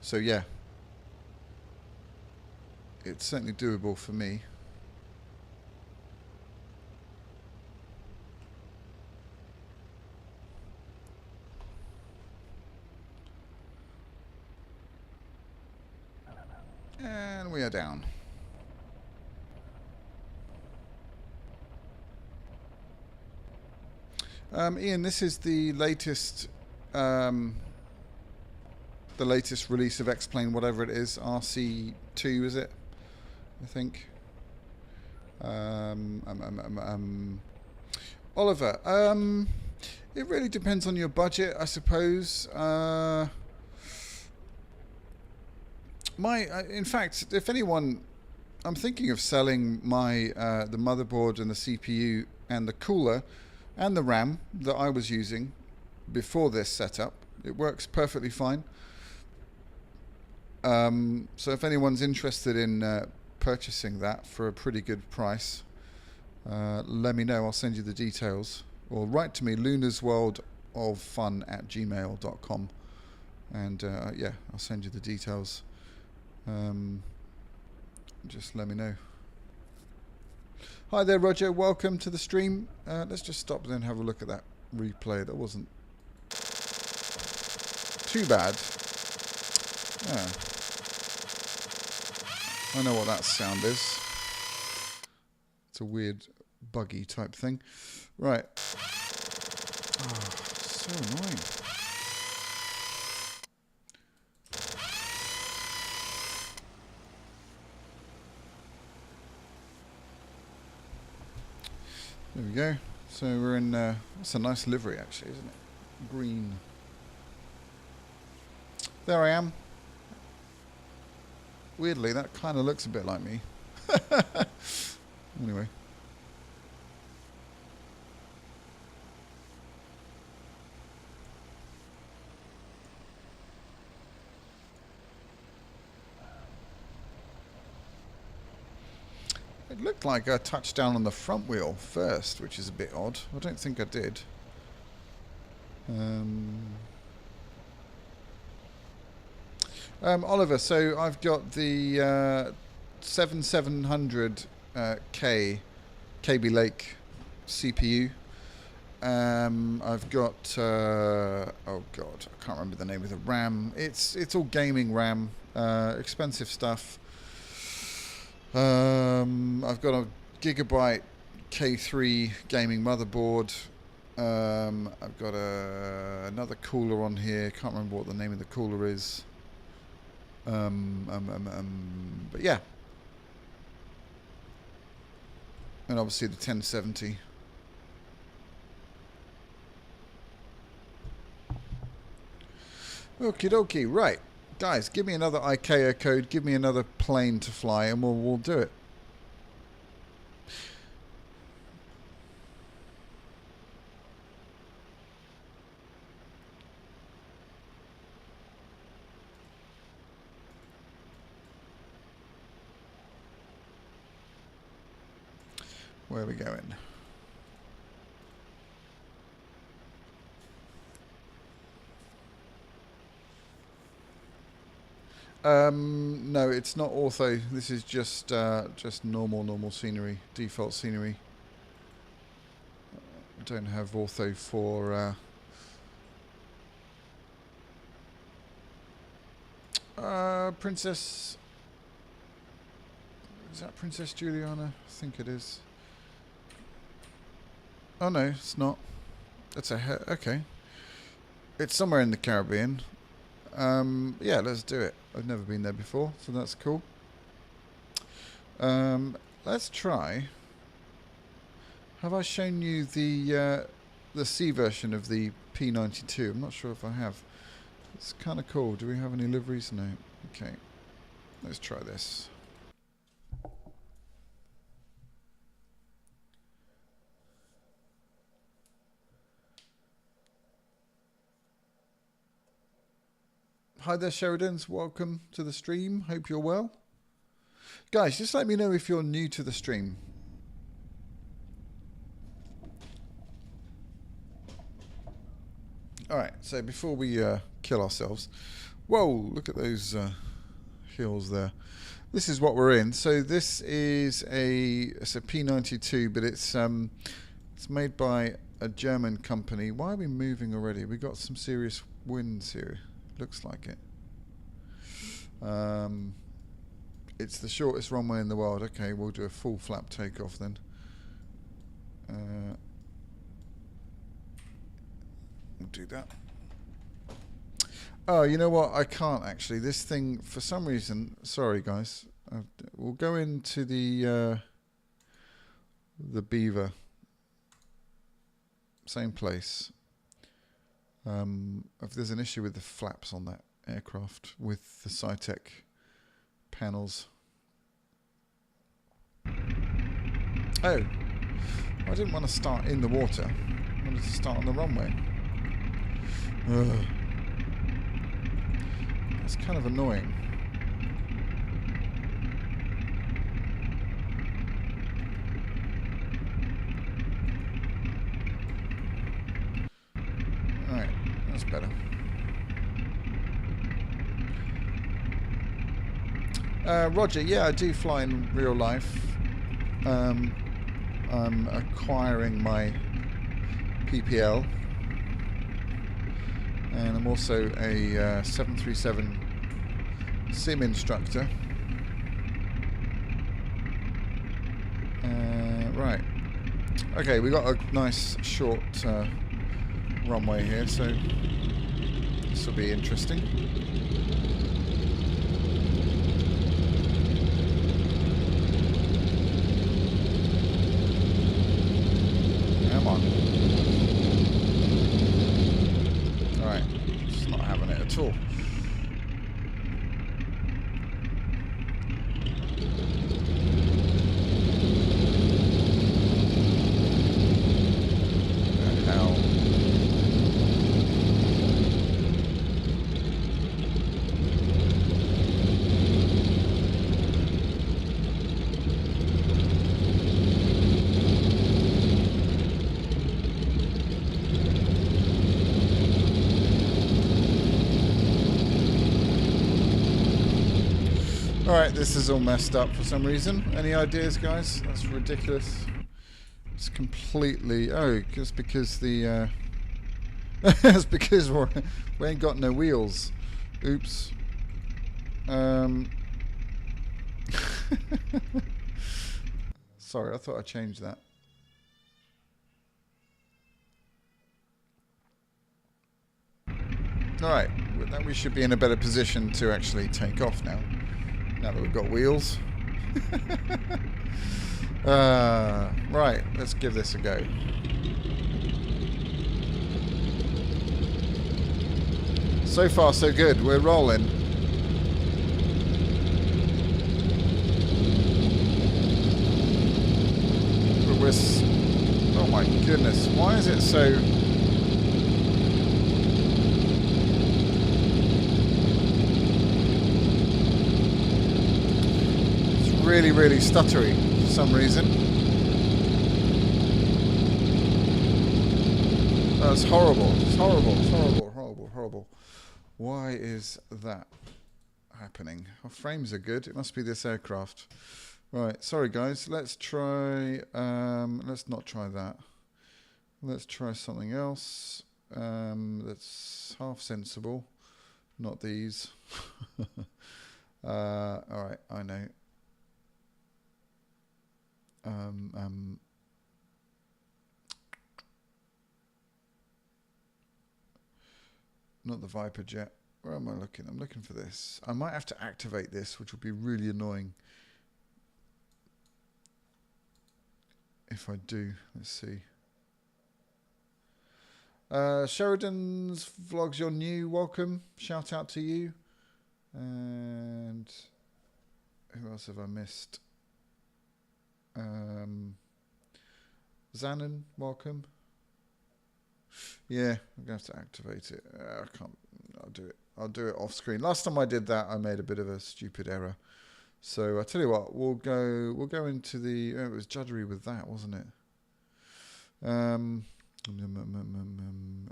so yeah, it's certainly doable for me. And we are down. Ian, this is the latest release of X-Plane, whatever it is, RC2, is it? I think. Oliver, it really depends on your budget, I suppose. In fact, if anyone, I'm thinking of selling my the motherboard and the CPU and the cooler and the RAM that I was using before this setup. It works perfectly fine. So if anyone's interested in purchasing that for a pretty good price, let me know. I'll send you the details, or write to me, lunarsworldoffun@gmail.com, and yeah, I'll send you the details. Just let me know. Hi there, Roger. Welcome to the stream. Let's just stop and have a look at that replay. That wasn't too bad. Yeah. I know what that sound is. It's a weird buggy type thing. Right. Oh, so annoying. There we go. So we're in, that's a nice livery actually, isn't it? Green. There I am. Weirdly, that kind of looks a bit like me. Anyway. looked like I touched down on the front wheel first, which is a bit odd. I don't think I did. Oliver, so I've got the 7700 K KB Lake CPU. I've got oh god, I can't remember the name of the RAM. It's all gaming RAM, expensive stuff. I've got a Gigabyte K3 gaming motherboard. I've got another cooler on here. Can't remember what the name of the cooler is. But yeah. And obviously the 1070. Okie dokie, right. Guys, give me another IKEA code, give me another plane to fly, and we'll do it. Where are we going? No, it's not ortho. This is just normal scenery, default scenery. I don't have ortho for Princess. Is that Princess Juliana? I think it is. Oh no, it's not. That's okay. It's somewhere in the Caribbean. Yeah, let's do it. I've never been there before, so that's cool. Let's try. Have I shown you the C version of the P92? I'm not sure if I have. It's kind of cool. Do we have any liveries? No. Okay. Let's try this. Hi there, Sheridans. Welcome to the stream. Hope you're well. Guys, just let me know if you're new to the stream. Alright, so before we kill ourselves... Whoa, look at those hills there. This is what we're in. So this is it's a P92, but it's made by a German company. Why are we moving already? We got some serious winds here. Looks like it. It's the shortest runway in the world. Okay, we'll do a full flap takeoff then. We'll do that. Oh, you know what? I can't actually. This thing, for some reason, sorry guys. We'll go into the Beaver. Same place. If there's an issue with the flaps on that aircraft with the Cytec panels. Oh, I didn't want to start in the water. I wanted to start on the runway. Ugh. That's kind of annoying. Alright, that's better. Roger, yeah, I do fly in real life. I'm acquiring my PPL. And I'm also a 737 sim instructor. Right. Okay, we got a nice short runway here, so this will be interesting. Come on. Alright, just not having it at all. Alright, this is all messed up for some reason. Any ideas, guys? That's ridiculous. It's completely... Oh, just because the... That's because we ain't got no wheels. Oops. Sorry, I thought I changed that. Alright, then we should be in a better position to actually take off now. Now that we've got wheels. Right, let's give this a go. So far so good, we're rolling. But we're... Oh my goodness, why is it so... Really, really stuttery for some reason. That's horrible. It's horrible. It's horrible. Horrible. Horrible. Why is that happening? Our frames are good. It must be this aircraft. Right. Sorry, guys. Let's try. Let's not try that. Let's try something else. That's half sensible. Not these. All right. I know. Not the Viper jet. Where am I looking? I'm looking for this. I might have to activate this, which would be really annoying if I do. Let's see. Sheridan's vlogs, you're new. Welcome. Shout out to you. And who else have I missed? Zanon, welcome. Yeah, I'm going to have to activate it. I can't. I'll do it. I'll do it off screen. Last time I did that, I made a bit of a stupid error. So I tell you what, we'll go into the. Oh, it was juddery with that, wasn't it?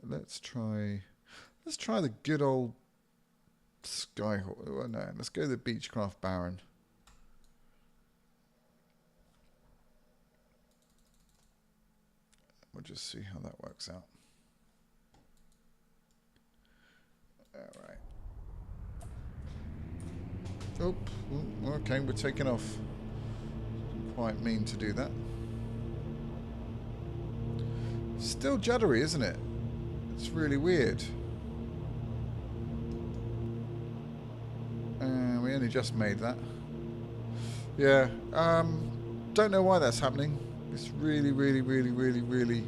Let's try the good old Skyhawk. Oh, no, let's go the Beechcraft Baron. We'll just see how that works out. All right. Oh, okay, we're taking off. Quite mean to do that. Still juddery, isn't it? It's really weird. We only just made that. Yeah. Don't know why that's happening. It's really, really, really, really, really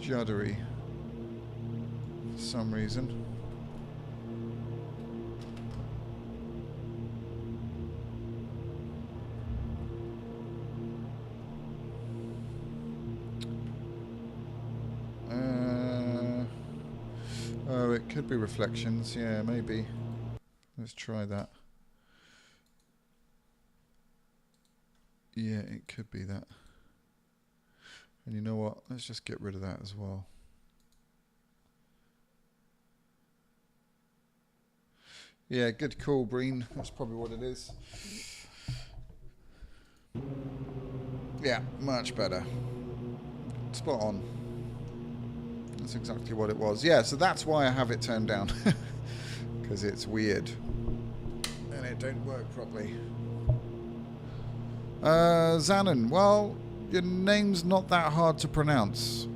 juddery for some reason. Oh, it could be reflections. Yeah, maybe. Let's try that. Yeah, it could be that. And you know what? Let's just get rid of that as well. Yeah, good call, Breen. That's probably what it is. Yeah, much better. Spot on. That's exactly what it was. Yeah, so that's why I have it turned down. Because it's weird. And it don't work properly. Zanon, well, your name's not that hard to pronounce.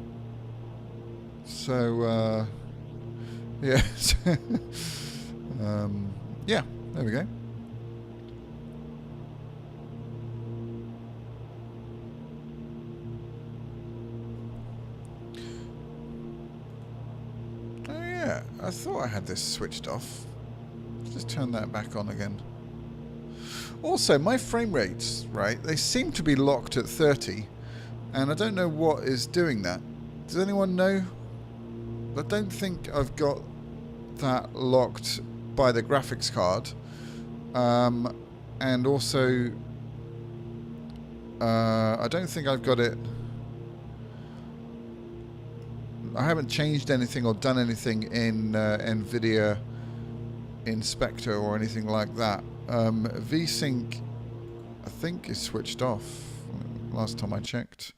So, yeah. Yeah, there we go. Oh, yeah, I thought I had this switched off. Just turn that back on again. Also, my frame rates, right, they seem to be locked at 30, and I don't know what is doing that. Does anyone know? I don't think I've got that locked by the graphics card. And also, I don't think I've got it... I haven't changed anything or done anything in NVIDIA inspector or anything like that. VSync, I think, is switched off. Last time I checked.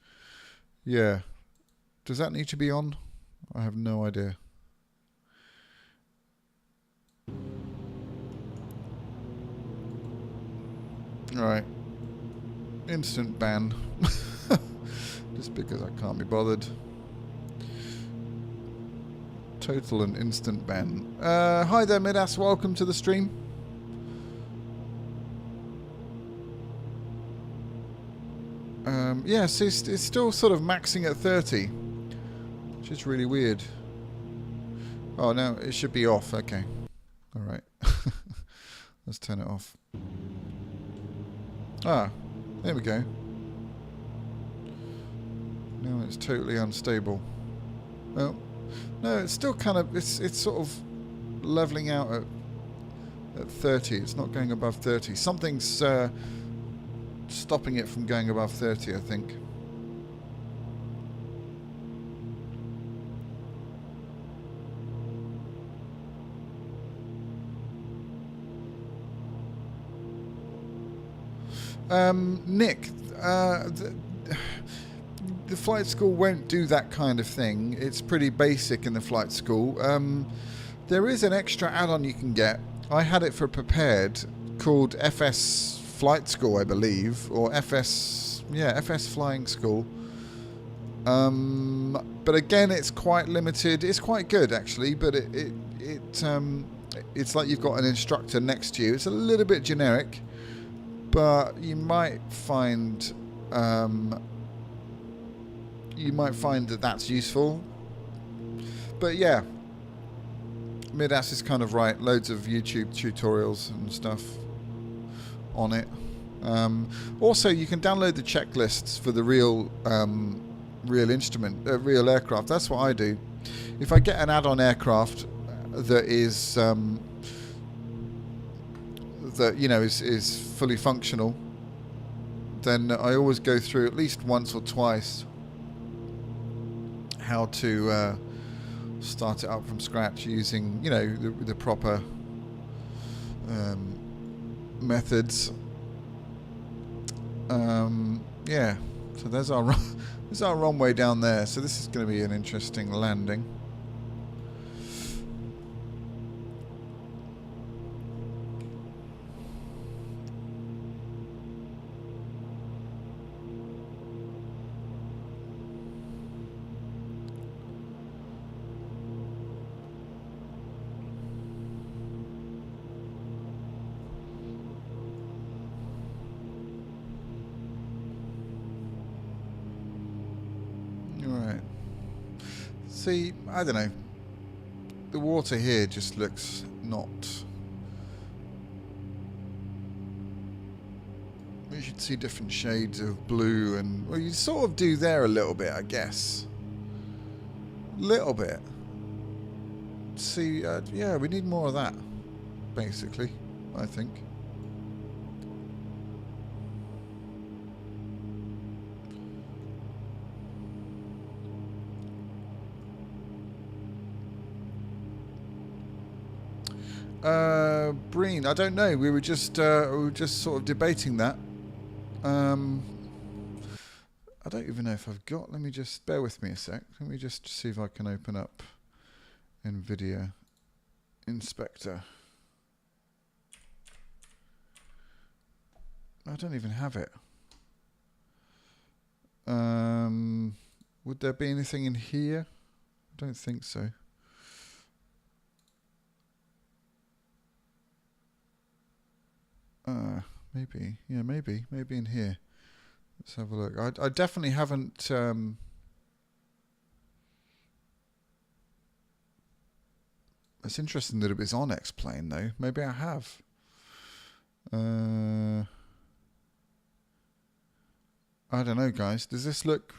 Yeah. Does that need to be on? I have no idea. Right. Instant ban. Just because I can't be bothered. Total and instant ban. Hi there, Midas. Welcome to the stream. Yes, it's still sort of maxing at 30, which is really weird. Oh, no, it should be off. Okay. All right. Let's turn it off. Ah, there we go. Now it's totally unstable. Well, no, it's still kind of, it's sort of leveling out at 30. It's not going above 30. Something's stopping it from going above 30, I think. Nick, the flight school won't do that kind of thing. It's pretty basic in the flight school. There is an extra add-on you can get. I had it for prepared called FS Flight School, I believe, or FS Flying School. But again, it's quite limited. It's quite good actually, but it's like you've got an instructor next to you. It's a little bit generic, but you might find that that's useful. But yeah, Midas is kind of right. Loads of YouTube tutorials and stuff on it. Also, you can download the checklists for the real aircraft. That's what I do. If I get an add-on aircraft that is is fully functional, then I always go through at least once or twice how to start it up from scratch using the proper methods. Yeah, so there's our runway down there. So this is going to be an interesting landing. See, I don't know. The water here just looks not. You should see different shades of blue, and well, you sort of do there a little bit, I guess. Little bit. See, yeah, we need more of that, basically, I think. Breen, I don't know. We were just sort of debating that. I don't even know if I've got. Let me just bear with me a sec. Let me just see if I can open up NVIDIA Inspector. I don't even have it. Would there be anything in here? I don't think so. Maybe. Yeah, maybe in here. Let's have a look. I definitely haven't. It's interesting that it was on X-Plane though. Maybe I have. I don't know, guys. Does this look?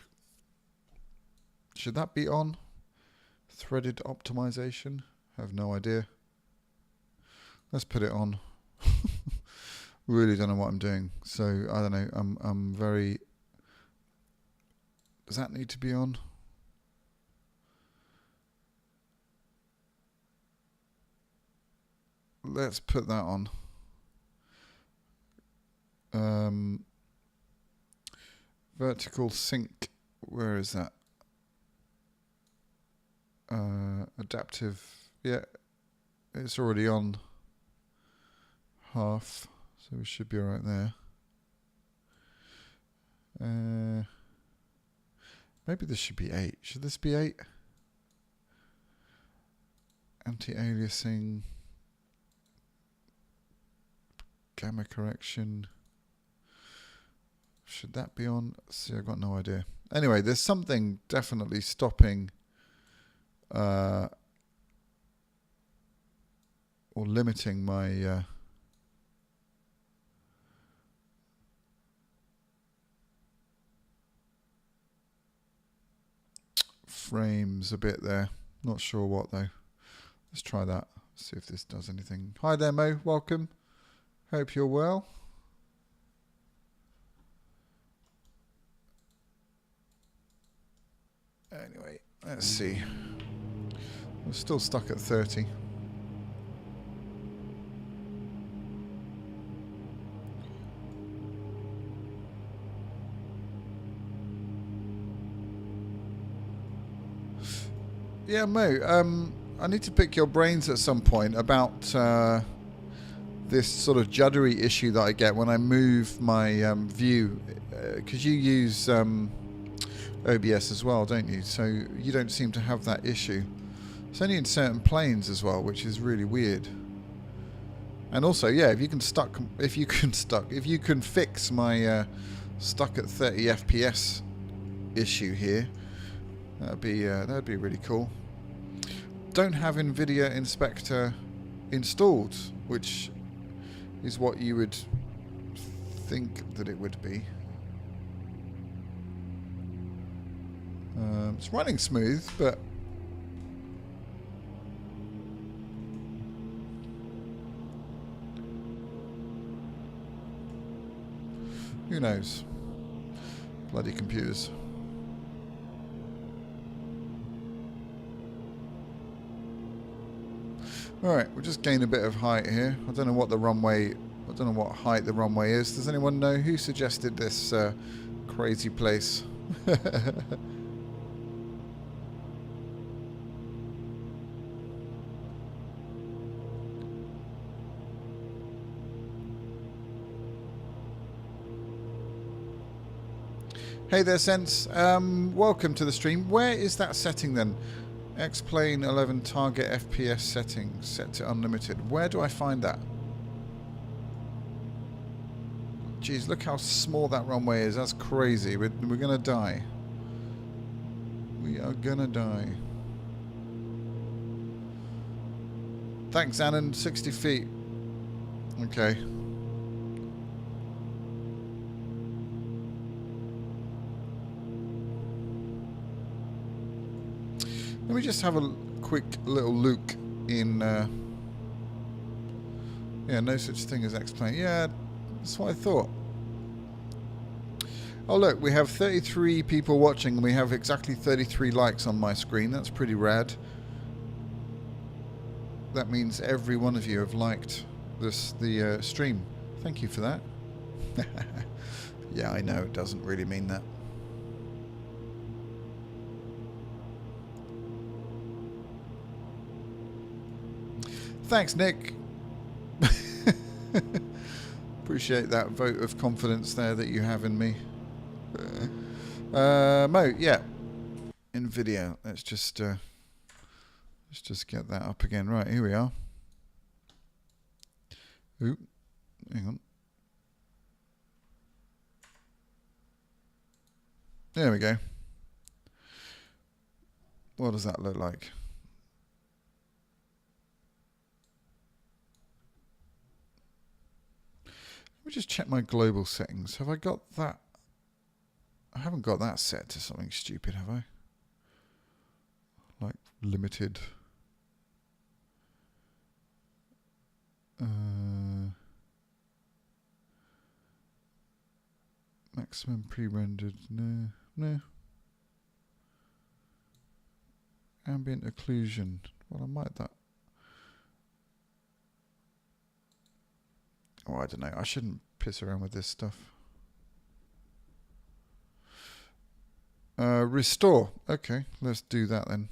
Should that be on? Threaded optimization? I have no idea. Let's put it on. Really don't know what I'm doing, so I don't know. I'm very. Does that need to be on? let's put that on. Vertical sync. Where is that? Adaptive. Yeah, it's already on half, so we should be all right there. Maybe this should be 8. Should this be 8? Anti-aliasing. Gamma correction. Should that be on? See, I've got no idea. Anyway, there's something definitely stopping or limiting my frames a bit there. Not sure what though. Let's try that. See if this does anything. Hi there, Mo. Welcome. Hope you're well. Anyway, let's see. We're still stuck at 30. Yeah, Mo, I need to pick your brains at some point about this sort of juddery issue that I get when I move my view, because you use OBS as well, don't you? So you don't seem to have that issue. It's only in certain planes as well, which is really weird. And also, yeah, if you can fix my stuck at 30 FPS issue here, that'd be really cool. Don't have NVIDIA Inspector installed, which is what you would think that it would be. It's running smooth, but who knows? Bloody computers. Alright, we'll just gain a bit of height here. I don't know what height the runway is. Does anyone know who suggested this crazy place? Hey there, Sense. Welcome to the stream. Where is that setting then? X-Plane 11 target FPS settings set to unlimited. Where do I find that? Jeez, look how small that runway is. That's crazy. We're gonna die. We are gonna die. Thanks, Annan. 60 feet. Okay. Let me just have a quick little look in... yeah, no such thing as X-Plane. Yeah, that's what I thought. Oh look, we have 33 people watching and we have exactly 33 likes on my screen. That's pretty rad. That means every one of you have liked the stream. Thank you for that. Yeah, I know, it doesn't really mean that. Thanks, Nick. Appreciate that vote of confidence there that you have in me. Mo, yeah. NVIDIA. Let's just get that up again. Right, here we are. Ooh, hang on. There we go. What does that look like? Let me just check my global settings. Have I got that? I haven't got that set to something stupid, have I? Like limited. Maximum pre-rendered. No. Ambient occlusion. Well, I might that. Oh, I don't know. I shouldn't piss around with this stuff. Restore. Okay, let's do that then.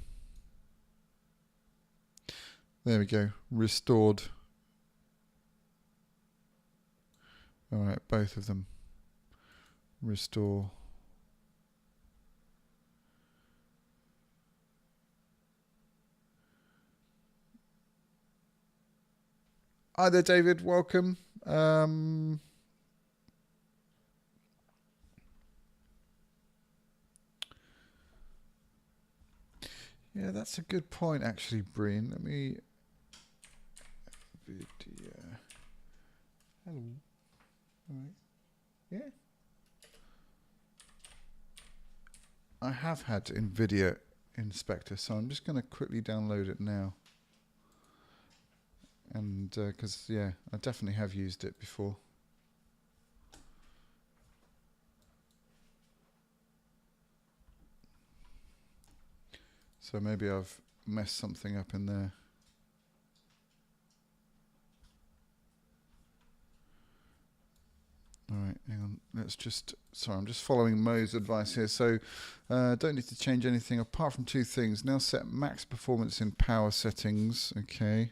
There we go. Restored. All right, both of them. Restore. Hi there, David. Welcome. Yeah, that's a good point, actually, Breen. Let me... Video. Hello. All right. Yeah. I have had NVIDIA Inspector, so I'm just going to quickly download it now. And because, yeah, I definitely have used it before. So maybe I've messed something up in there. All right, hang on. Let's just... Sorry, I'm just following Mo's advice here. So don't need to change anything apart from two things. Now set max performance in power settings. Okay.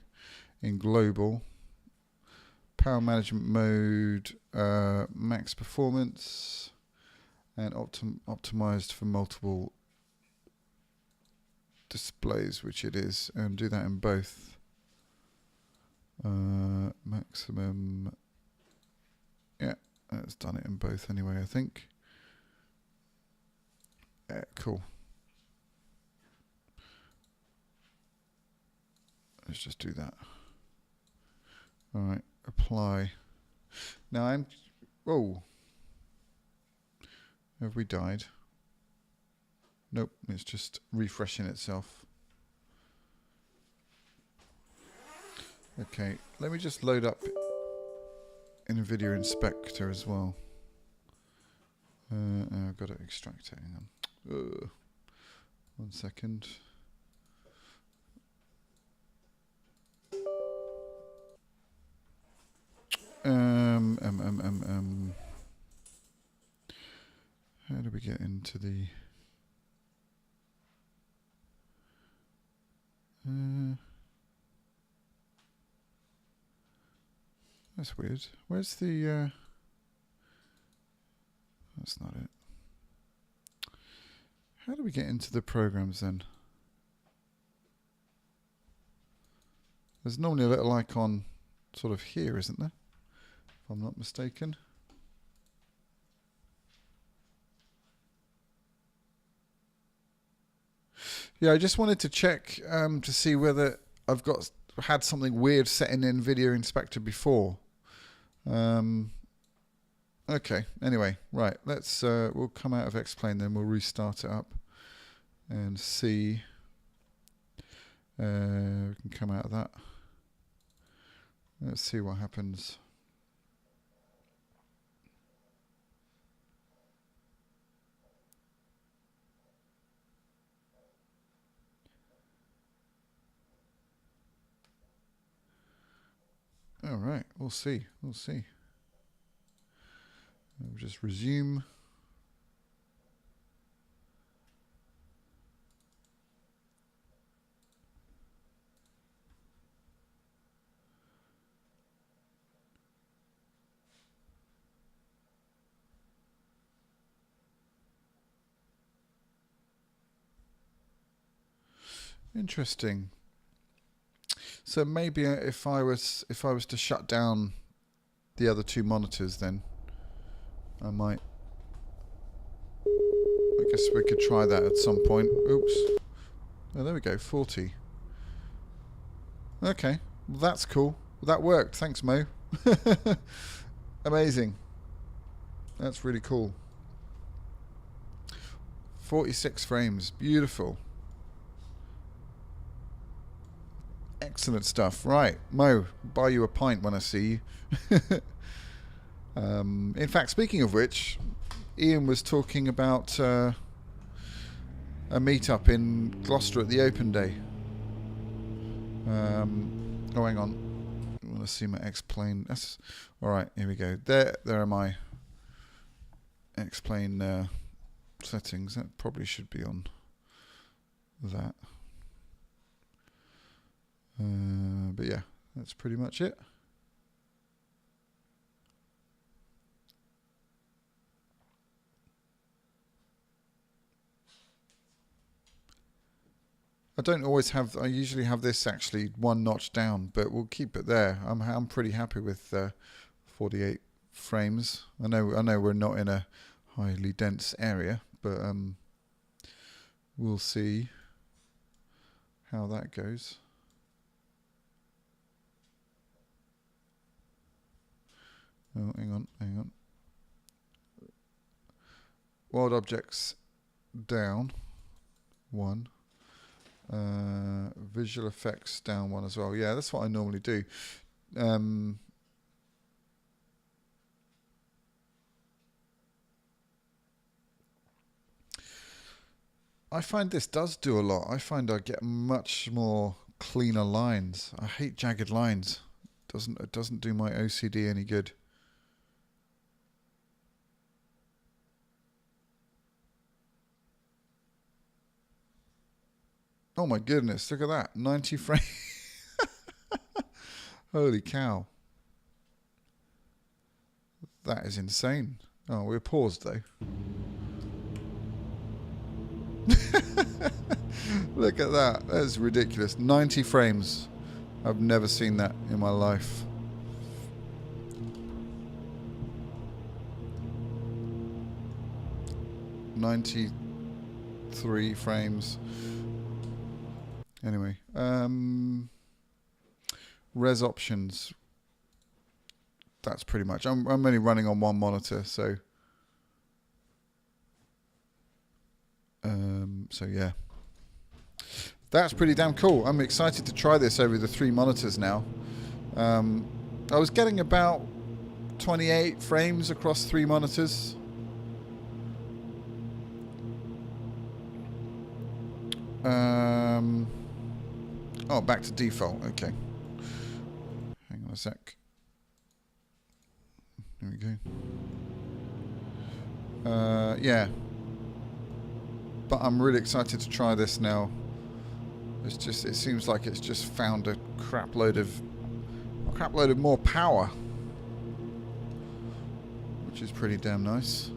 In global. Power management mode. Max performance. And optimized for multiple displays, which it is. And do that in both. Maximum... Yeah. It's done it in both anyway, I think. Yeah, cool. Let's just do that. All right, apply. Now I'm... Oh. Have we died? Nope, it's just refreshing itself. Okay, let me just load up NVIDIA Inspector as well. I've got to extract it. Hang on. 1 second. How do we get into the... That's weird. Where's the... That's not it. How do we get into the programs then? There's normally a little icon sort of here, isn't there? If I'm not mistaken. Yeah, I just wanted to check to see whether I've had something weird set in NVIDIA Inspector before. Okay, anyway, right, let's we'll come out of Explain, then we'll restart it up and see. We can come out of that. Let's see what happens. All right, we'll see. We'll see. We'll just resume. Interesting. So maybe if I was to shut down the other two monitors, then I might. I guess we could try that at some point. Oops. Oh, there we go. 40. Okay, well, that's cool. That worked. Thanks, Mo. Amazing. That's really cool. 46 frames. Beautiful. Excellent stuff. Right, Mo, buy you a pint when I see you. In fact, speaking of which, Ian was talking about a meetup in Gloucester at the Open Day. Oh, hang on. want to see my X-plane. That's all right. Here we go. There are my X-plane settings. That probably should be on that. But yeah, that's pretty much it. I don't always have. I usually have this actually one notch down, but we'll keep it there. I'm pretty happy with 48 frames. I know we're not in a highly dense area, but we'll see how that goes. Oh, hang on. Wild objects down 1. Visual effects down 1 as well. Yeah, that's what I normally do. I find this does do a lot. I find I get much more cleaner lines. I hate jagged lines. It doesn't do my OCD any good. Oh my goodness, look at that. 90 frames. Holy cow. That is insane. Oh, we're paused though. Look at that. That's ridiculous. 90 frames. I've never seen that in my life. .93 frames. Anyway, res options. That's pretty much. I'm only running on one monitor, so yeah, that's pretty damn cool. I'm excited to try this over the 3 monitors now. I was getting about 28 frames across 3 monitors. Oh, back to default. Okay. Hang on a sec. There we go. Yeah. But I'm really excited to try this now. It seems like it's just found a crap load of more power, which is pretty damn nice.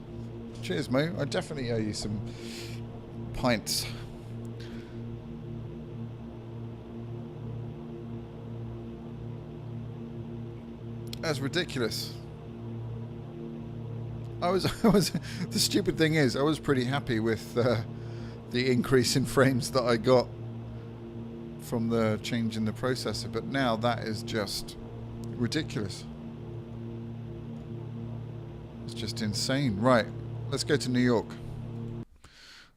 Cheers, Mo. I definitely owe you some pints. That's ridiculous. I was the stupid thing is I was pretty happy with the increase in frames that I got from the change in the processor, but now that is just ridiculous. It's just insane. Right, let's go to New York.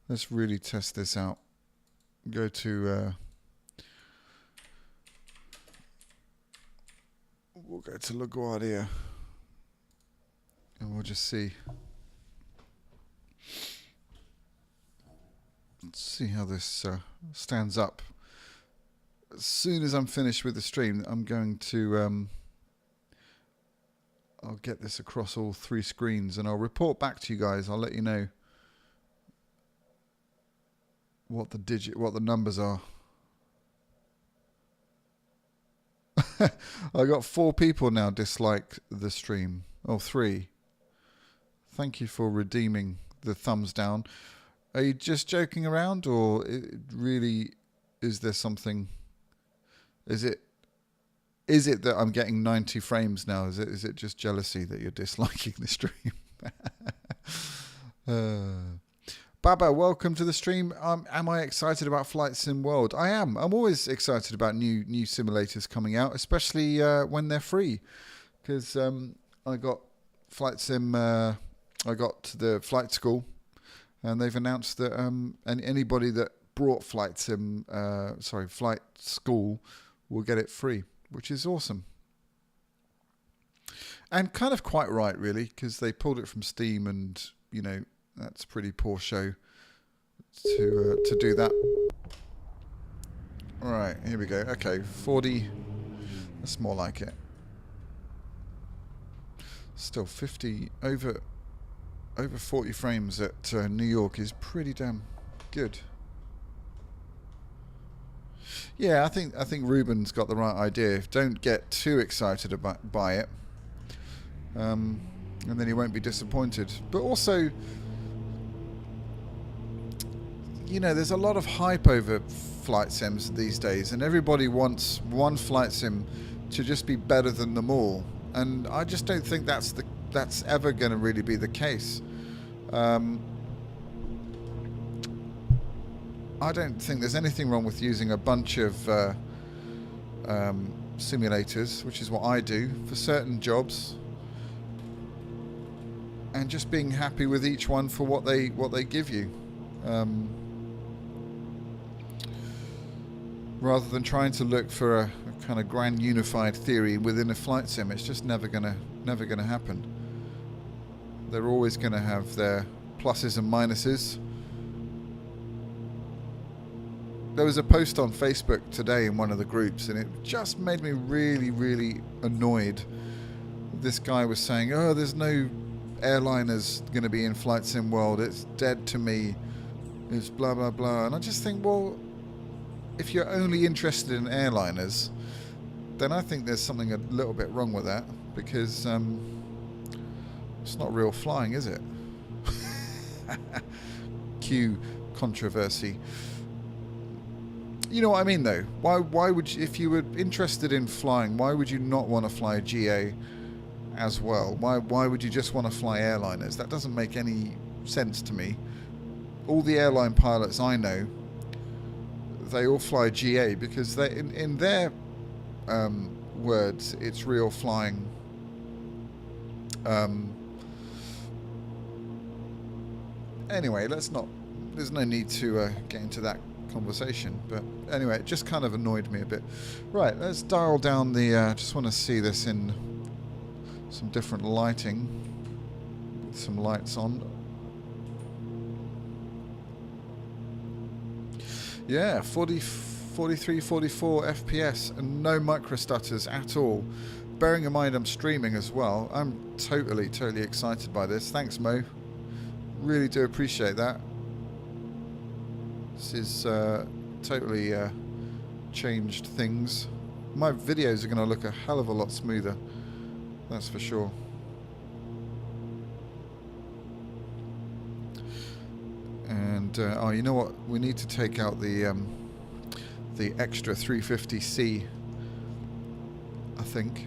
Let's really test this out. Go to we'll go to LaGuardia and we'll just see. Let's see how this stands up. As soon as I'm finished with the stream, I'm going to I'll get this across all 3 screens and I'll report back to you guys. I'll let you know what the numbers are. I got 4 people now dislike the stream. Oh, 3. Thank you for redeeming the thumbs down. Are you just joking around, or is there something? Is it that I'm getting 90 frames now? Is it just jealousy that you're disliking the stream? Baba, welcome to the stream. Am I excited about Flight Sim World? I am. I'm always excited about new simulators coming out, especially when they're free. Because I got Flight Sim. I got to the flight school, and they've announced that anybody that brought Flight School will get it free, which is awesome. And kind of quite right, really, because they pulled it from Steam, and that's a pretty poor show to do that. All right, here we go. Okay, 40. That's more like it. Still 50 over 40 frames at New York is pretty damn good. Yeah, I think Ruben's got the right idea. Don't get too excited by it, and then you won't be disappointed. But also, you know, there's a lot of hype over flight sims these days, and everybody wants one flight sim to just be better than them all. And I just don't think that's ever going to really be the case. I don't think there's anything wrong with using a bunch of simulators, which is what I do for certain jobs, and just being happy with each one for what they give you, rather than trying to look for a kind of grand unified theory within a flight sim. It's just never gonna happen. They're always gonna have their pluses and minuses. There was a post on Facebook today in one of the groups, and it just made me really, really annoyed. This guy was saying, "Oh, there's no airliners going to be in Flight Sim World. It's dead to me. It's blah, blah, blah." And I just think, well, if you're only interested in airliners, then I think there's something a little bit wrong with that, because it's not real flying, is it? Cue controversy. You know what I mean, though? Why would you, if you were interested in flying, why would you not want to fly GA as well? Why would you just want to fly airliners? That doesn't make any sense to me. All the airline pilots I know, they all fly GA because they, in their words, it's real flying. Anyway, let's not. There's no need to get into that conversation, but anyway, it just kind of annoyed me a bit. Right, let's dial down the just want to see this in some different lighting, with some lights on. Yeah, 43, 44 FPS and no micro stutters at all. Bearing in mind I'm streaming as well. I'm totally excited by this. Thanks, Mo. Really do appreciate that. This is totally changed things. My videos are going to look a hell of a lot smoother, that's for sure. And oh, you know what? We need to take out the extra 350C. I think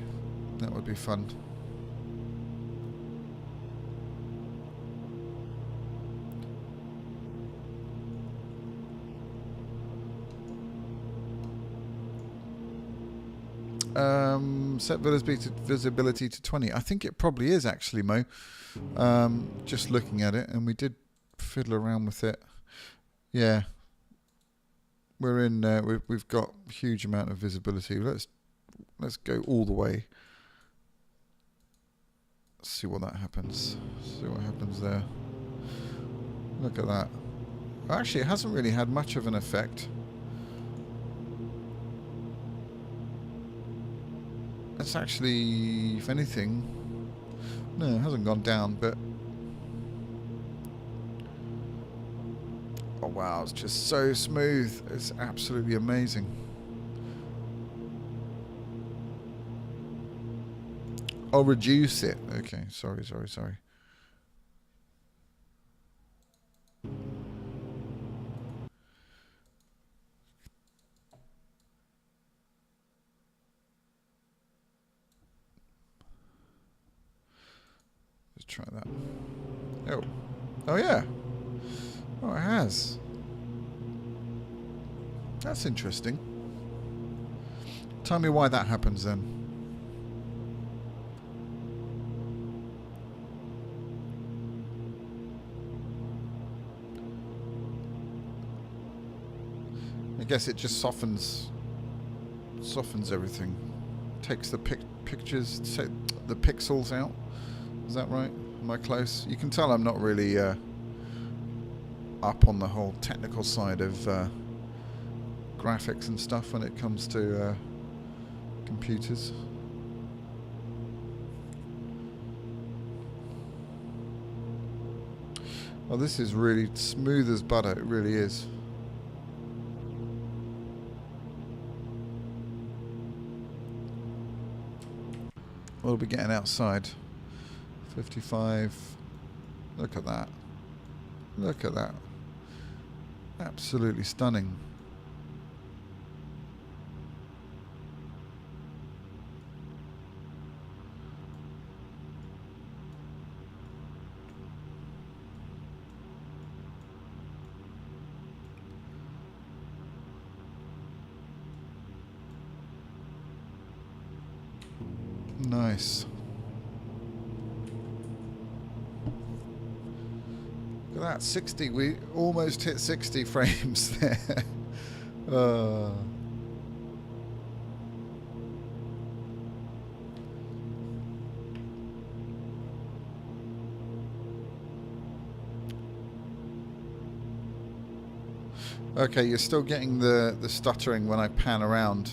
that would be fun. Set visibility to 20. I think it probably is actually, Mo. Just looking at it, and we did fiddle around with it. Yeah, we're in. We've got a huge amount of visibility. Let's go all the way. See what that happens. See what happens there. Look at that. Actually, it hasn't really had much of an effect. It's actually, if anything, no, it hasn't gone down, but oh wow, it's just so smooth. It's absolutely amazing. I'll reduce it. Okay, sorry. Try that. Oh yeah. Oh, it has. That's interesting. Tell me why that happens then. I guess it just softens everything. Takes the pictures, the pixels out. Is that right? Am I close? You can tell I'm not really up on the whole technical side of graphics and stuff when it comes to Oh, this is really smooth as butter. It really is. We'll be getting outside. 55. Look at that. Look at that. Absolutely stunning. Nice. Look at that, 60. We almost hit 60 frames there. Okay, you're still getting the stuttering when I pan around.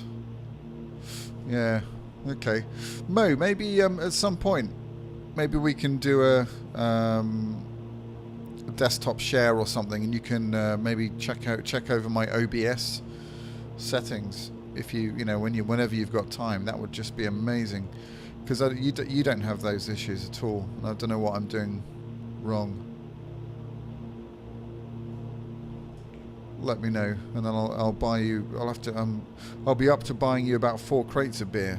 Yeah. Okay, Mo, maybe at some point, maybe we can do a desktop share or something, and you can maybe check over my OBS settings if you know whenever you've got time. That would just be amazing, because you don't have those issues at all. And I don't know what I'm doing wrong. Let me know, and then I'll buy you. I'll be up to buying you about 4 crates of beer.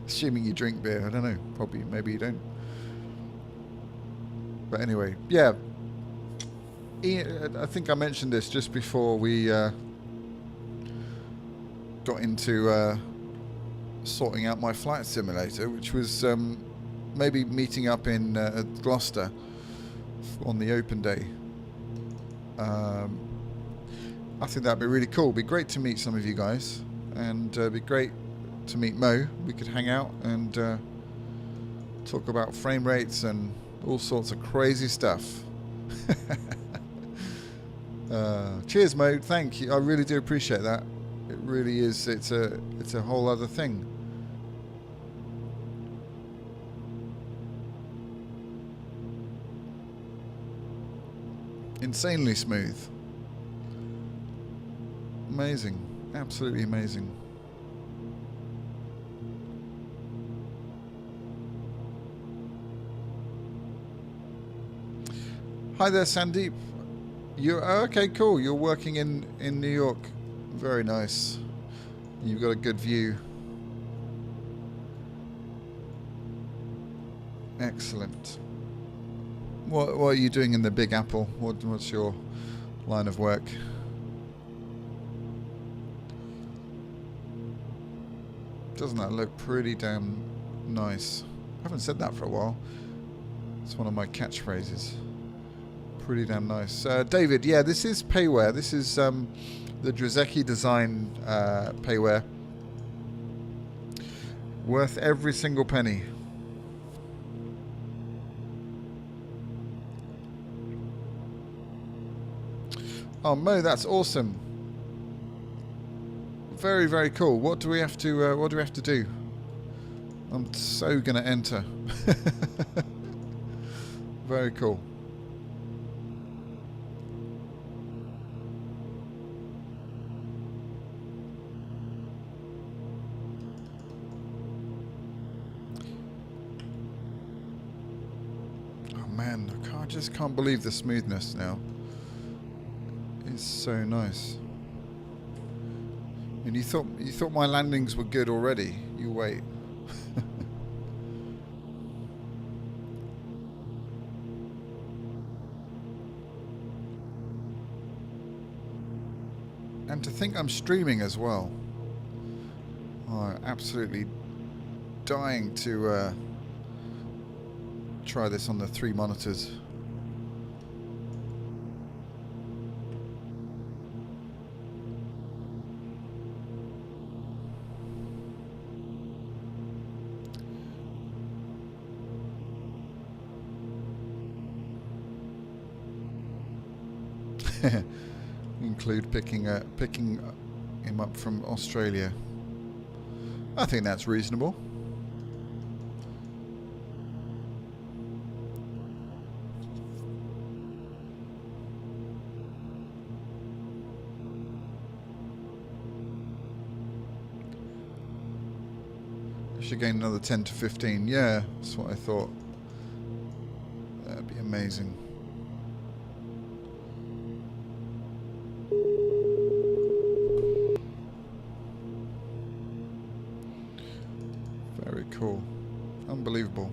Assuming you drink beer. I don't know. Probably. Maybe you don't. But anyway, yeah. I think I mentioned this just before we got into sorting out my flight simulator, which was maybe meeting up in Gloucester on the open day. I think that'd be really cool. It'd be great to meet some of you guys, and it'd be great to meet Mo. We could hang out and talk about frame rates and all sorts of crazy stuff. Cheers, Mo. Thank you. I really do appreciate that. It really is. It's a whole other thing. Insanely smooth. Amazing. Absolutely amazing. Hi there, Sandeep. You're okay, cool. You're working in New York. Very nice. You've got a good view. Excellent. What are you doing in the Big Apple? What's your line of work? Doesn't that look pretty damn nice? I haven't said that for a while. It's one of my catchphrases. Pretty damn nice. David, yeah, this is payware. This is the Drzecki design payware. Worth every single penny. Oh, Mo, that's awesome. Very, very cool. What do we have to do? I'm so gonna enter. Very cool. Oh man, I just can't believe the smoothness now. It's so nice. And you thought my landings were good already. You wait. And to think I'm streaming as well. Oh, absolutely dying to try this on the 3 monitors. Include picking him up from Australia. I think that's reasonable. Should gain another 10 to 15. Yeah, that's what I thought. That'd be amazing. Very cool. Unbelievable.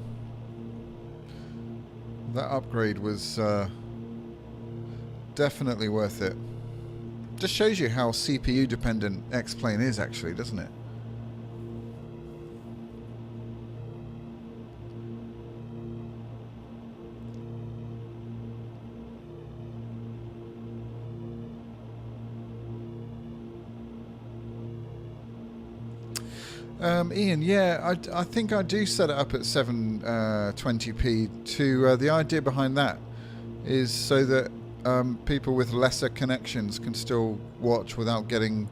That upgrade was definitely worth it. Just shows you how CPU dependent X-Plane is actually, doesn't it? Ian, yeah, I think I do set it up at 720p to, the idea behind that is so that people with lesser connections can still watch without getting,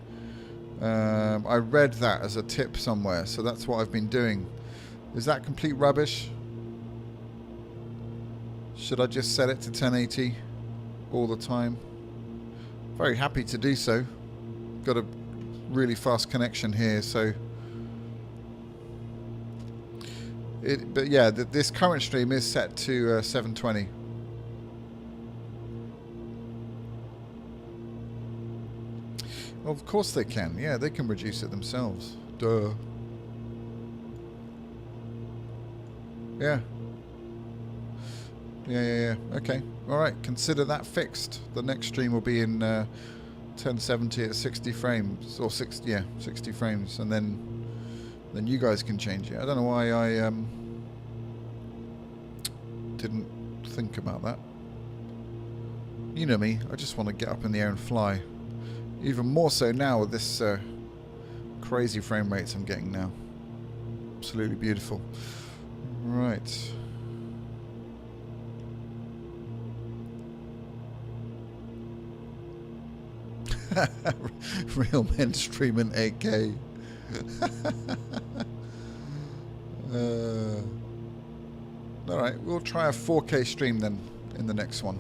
I read that as a tip somewhere, so that's what I've been doing. Is that complete rubbish? Should I just set it to 1080 all the time? Very happy to do so. Got a really fast connection here, so but yeah, this current stream is set to 720. Well, of course they can. Yeah, they can reduce it themselves. Duh. Yeah. Yeah. Okay. All right. Consider that fixed. The next stream will be in 1070 at 60 frames, or 60 frames, and then you guys can change it. I don't know why I didn't think about that. You know me, I just want to get up in the air and fly. Even more so now with this crazy frame rates I'm getting now. Absolutely beautiful. Right. Real men streaming 8K. Alright, we'll try a 4K stream then in the next one.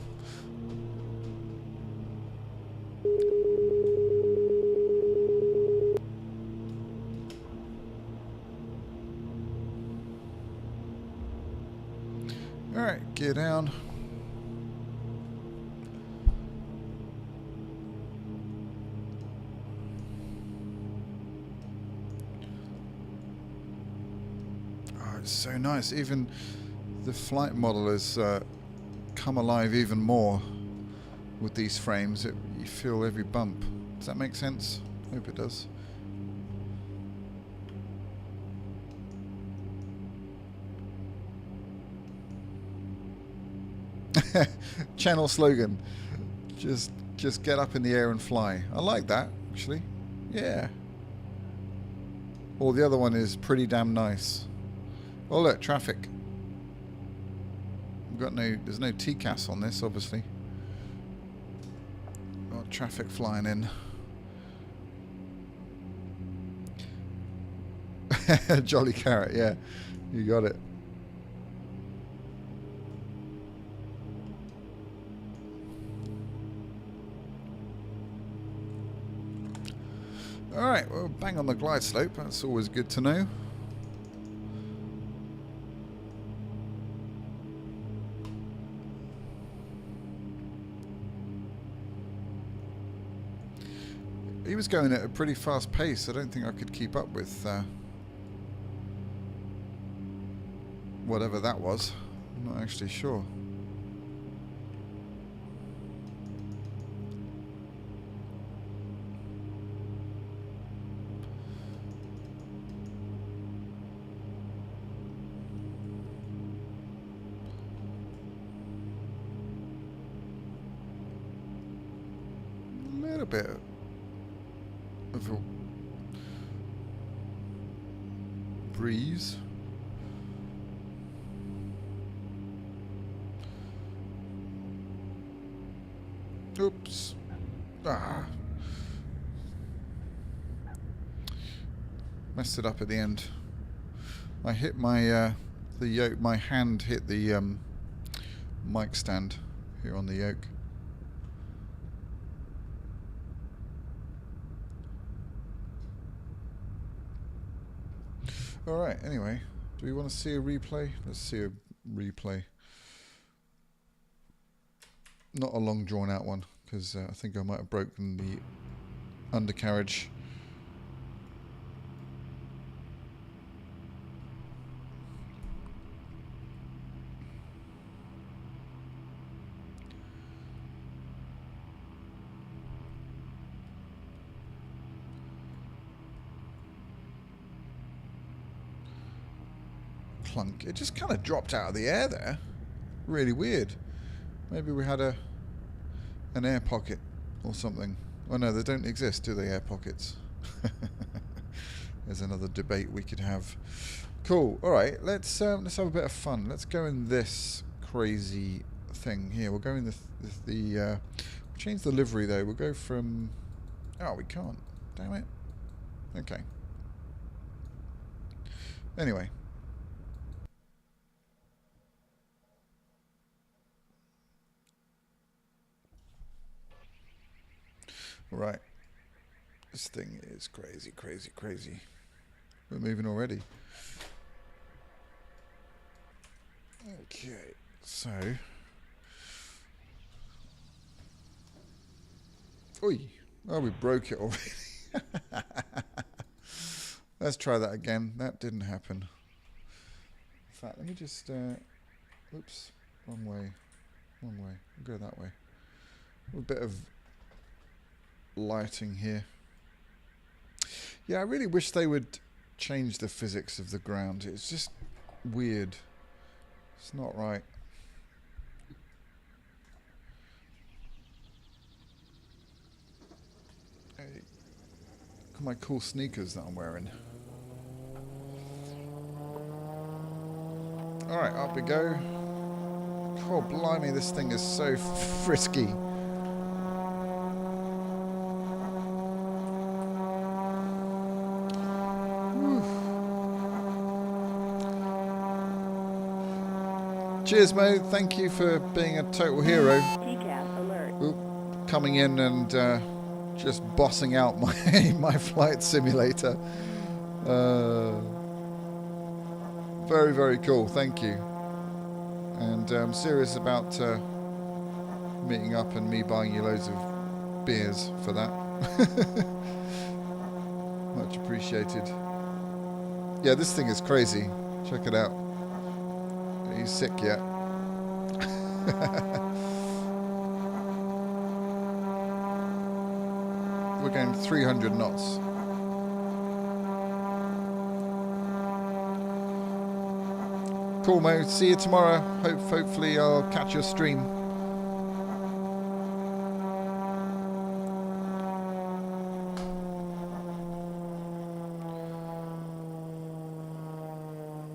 Alright, gear down. So nice. Even the flight model has come alive even more with these frames. You feel every bump. Does that make sense? I hope it does. Channel slogan. Just get up in the air and fly. I like that, actually. Yeah. Or the other one is pretty damn nice. Oh look, traffic. We've got there's no TCAS on this, obviously. Got traffic flying in. Jolly carrot, yeah. You got it. Alright, well, bang on the glide slope. That's always good to know. He was going at a pretty fast pace. I don't think I could keep up with whatever that was. I'm not actually sure. A little bit of a breeze. Oops. Ah. Messed it up at the end. I hit my the yoke. My hand hit the mic stand here on the yoke. Alright, anyway. Do we want to see a replay? Let's see a replay. Not a long drawn out one, because I think I might have broken the undercarriage. Clunk. It just kind of dropped out of the air there. Really weird. Maybe we had an air pocket or something. Oh no, they don't exist, do they, air pockets? There's another debate we could have. Cool. All right, let's have a bit of fun. Let's go in this crazy thing here. We'll go in we'll change the livery though. We'll go from. Oh, we can't. Damn it. Okay. Anyway. Right. This thing is crazy, crazy, crazy. We're moving already. Okay, so. Oi! Oh, we broke it already. Let's try that again. That didn't happen. In fact, let me just. Oops, wrong way. Wrong way. We'll go that way. A bit of lighting here. Yeah, I really wish they would change the physics of the ground. It's just weird. It's not right. Hey, look at my cool sneakers that I'm wearing. Alright, up we go. Oh, blimey, this thing is so frisky. Cheers, Mo. Thank you for being a total hero. Oop, coming in and just bossing out my flight simulator. Very, very cool. Thank you. And I'm serious about meeting up and me buying you loads of beers for that. Much appreciated. Yeah, this thing is crazy. Check it out. Are you sick yet? We're going 300 knots. Cool, Mo. See you tomorrow. Hopefully I'll catch your stream.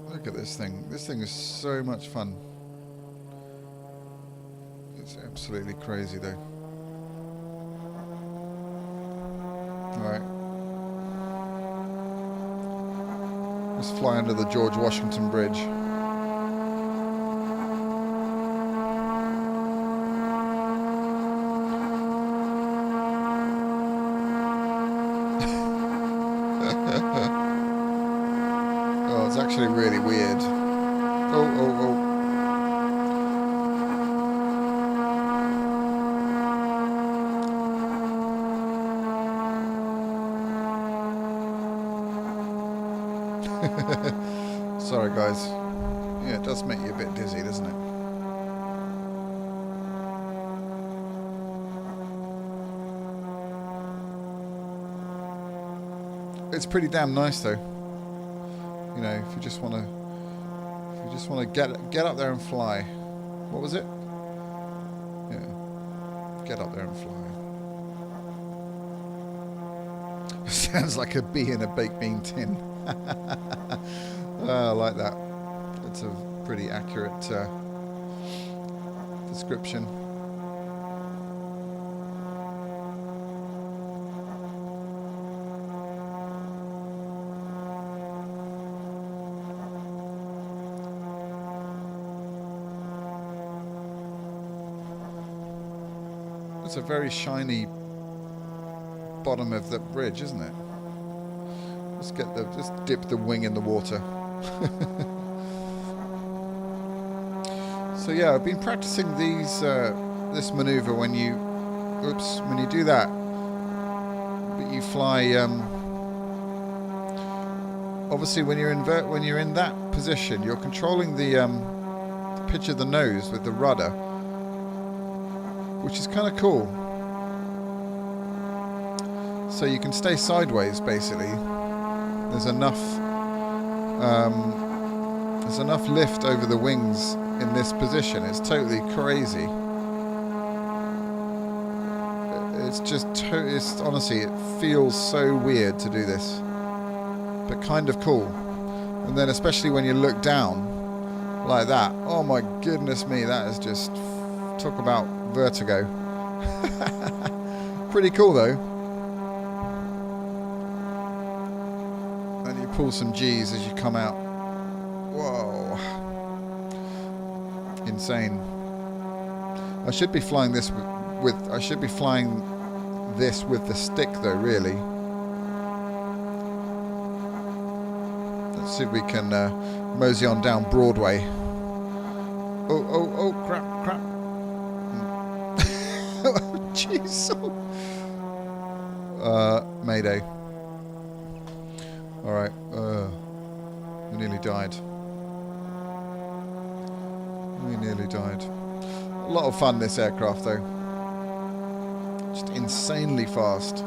Look at this thing. This thing is so much fun. It's absolutely crazy, though. Alright. Let's fly under the George Washington Bridge. Oh, it's actually really weird. Oh. Sorry, guys. Yeah, it does make you a bit dizzy, doesn't it? It's pretty damn nice, though. You know, if you just want to get up there and fly. What was it? Yeah, get up there and fly. Sounds like a bee in a baked bean tin. I like that. It's a pretty accurate description. It's a very shiny bottom of the bridge, isn't it? Let's dip the wing in the water. So yeah, I've been practicing this maneuver when you do that. But you fly. Obviously, when you're in that position, you're controlling the pitch of the nose with the rudder, which is kind of cool. So you can stay sideways, basically. There's enough lift over the wings in this position. It's totally crazy. It's honestly, it feels so weird to do this, but kind of cool. And then especially when you look down like that, oh my goodness me, that is just, talk about vertigo. Pretty cool though. And you pull some G's as you come out. Whoa. Insane. I should be flying this with the stick though, really. Let's see if we can mosey on down Broadway. Oh, crap. Jeez. Mayday. Alright, we nearly died. A lot of fun, this aircraft though. Just insanely fast.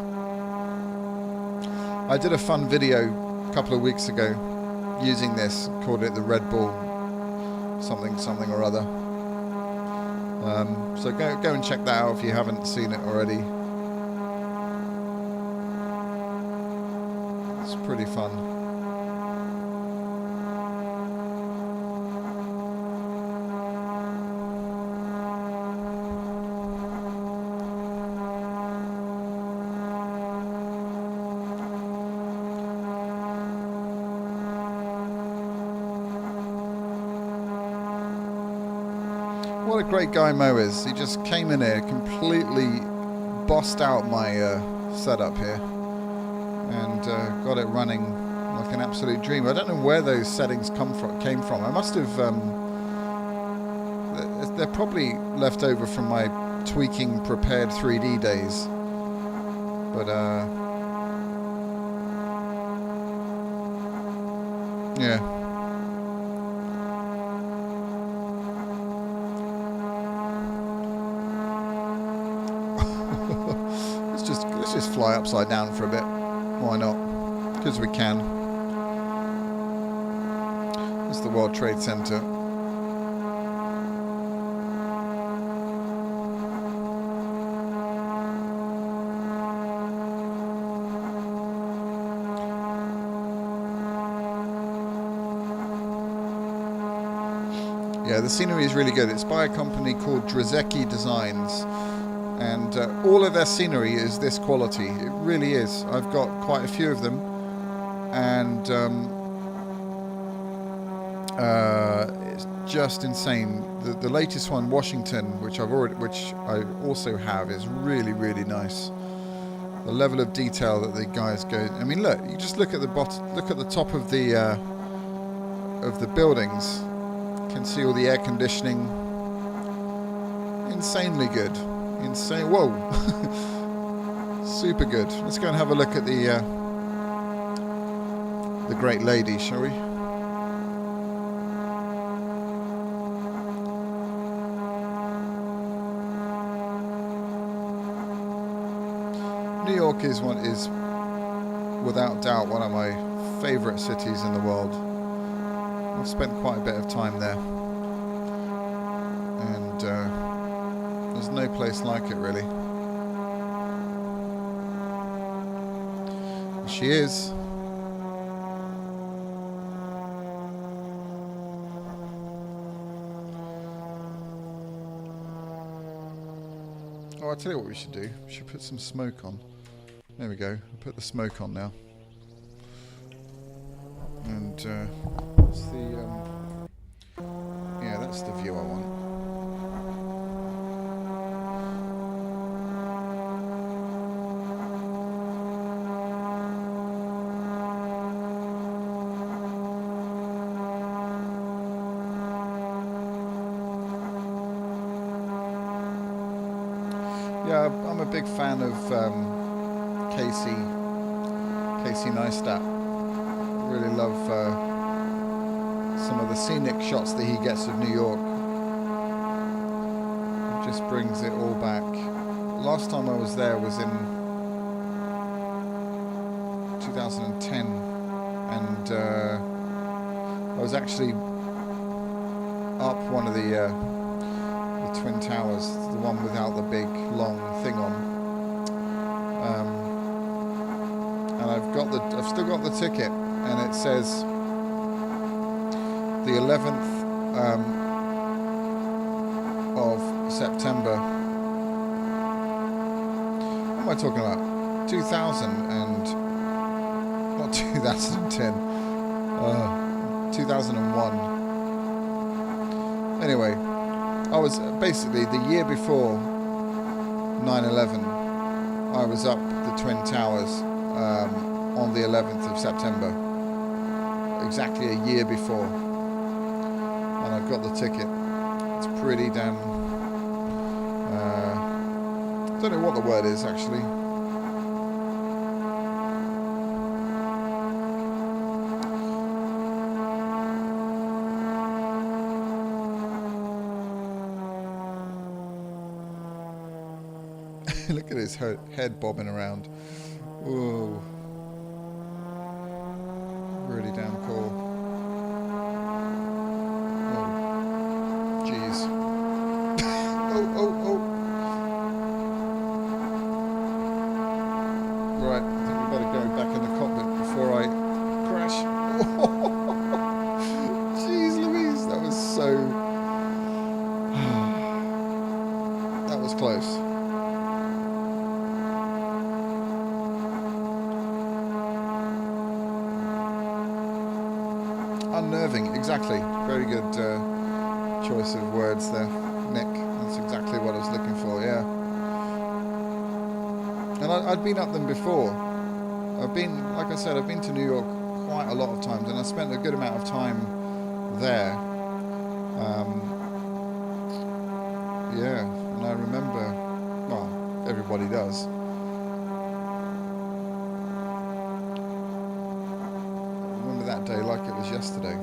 I did a fun video a couple of weeks ago using this, called it the Red Bull something or other. So go and check that out if you haven't seen it already. It's pretty fun. What a great guy Mo is. He just came in here, completely bossed out my setup here, and got it running like an absolute dream. I don't know where those settings came from. I must have... they're probably left over from my tweaking prepared 3D days. But, yeah. Let's just fly upside down for a bit. Why not? Because we can. It's the World Trade Center. Yeah, the scenery is really good. It's by a company called Drzecki Designs. And all of their scenery is this quality. It really is. I've got quite a few of them, and it's just insane. The latest one, Washington, which I also have, is really, really nice. The level of detail that the guys go. I mean, look. You just look at the bottom. Look at the top of the buildings. You can see all the air conditioning. Insanely good. Insane. Whoa. Super good. Let's go and have a look at the Great Lady, shall we? New York is without doubt one of my favorite cities in the world. I've spent quite a bit of time there, and there's no place like it, really. She is. Oh, I'll tell you what we should do. We should put some smoke on. There we go. I'll put the smoke on now. And what's the... yeah, that's the view I want. Yeah, I'm a big fan of Casey Neistat. Really love some of the scenic shots that he gets of New York. It just brings it all back. Last time I was there was in 2010, and I was actually up one of the Twin Towers, the one without the big long thing on, and I've still got the ticket, and it says the 11th of September. What am I talking about? 2000 and not 2010, 2001. Anyway, I was basically the year before 9/11. I was up the Twin Towers on the 11th of September, exactly a year before, and I've got the ticket. It's pretty damn. I don't know what the word is actually. Look at his head bobbing around. Whoa. Really damn cool. Oh. Jeez. Oh. Right, I think we better go back in the cockpit before I crash. Jeez Louise, that was so... that was close. Unnerving, exactly. Very good choice of words there, Nick. That's exactly what I was looking for, yeah. And I'd been up them before. Like I said, I've been to New York quite a lot of times, and I spent a good amount of time there. Yeah, and I remember, well, everybody does. That day like it was yesterday.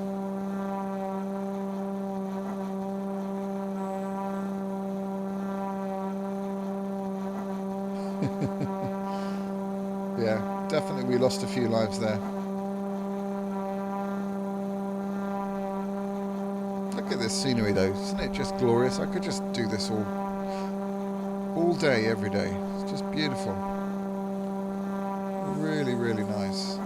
Yeah, definitely we lost a few lives there. Look at this scenery though, isn't it just glorious? I could just do this all day, every day. It's just beautiful. Really, really nice.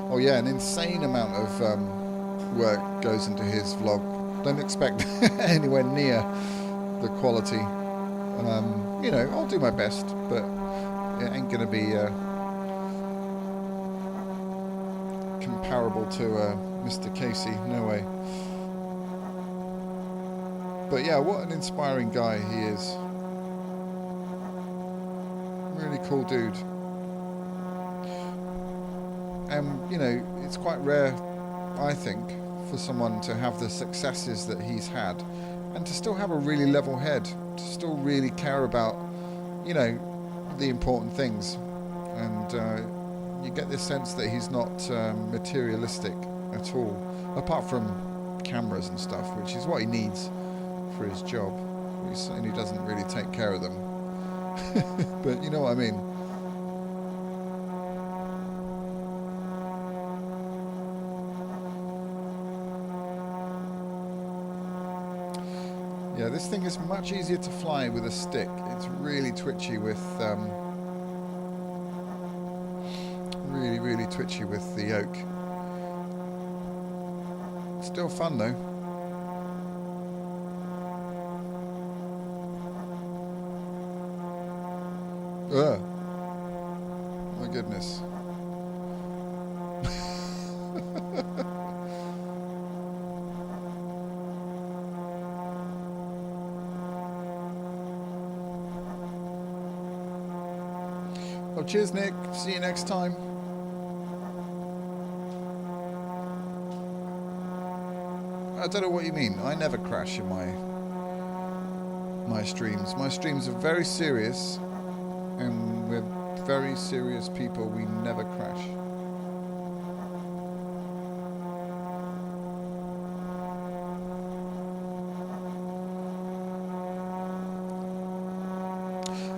Oh yeah, an insane amount of work goes into his vlog. Don't expect anywhere near the quality. You know, I'll do my best, but it ain't gonna be comparable to Mr. Casey, no way. But yeah, what an inspiring guy he is. Really cool dude. And, you know, it's quite rare, I think, for someone to have the successes that he's had and to still have a really level head, to still really care about, you know, the important things. And you get this sense that he's not materialistic at all, apart from cameras and stuff, which is what he needs for his job. He certainly doesn't really take care of them. But you know what I mean. Yeah, this thing is much easier to fly with a stick. It's really twitchy with really twitchy with the yoke. Still fun though. Ugh. My goodness. Oh, cheers, Nick. See you next time. I don't know what you mean. I never crash in my streams. My streams are very serious, and we're very serious people. We never crash.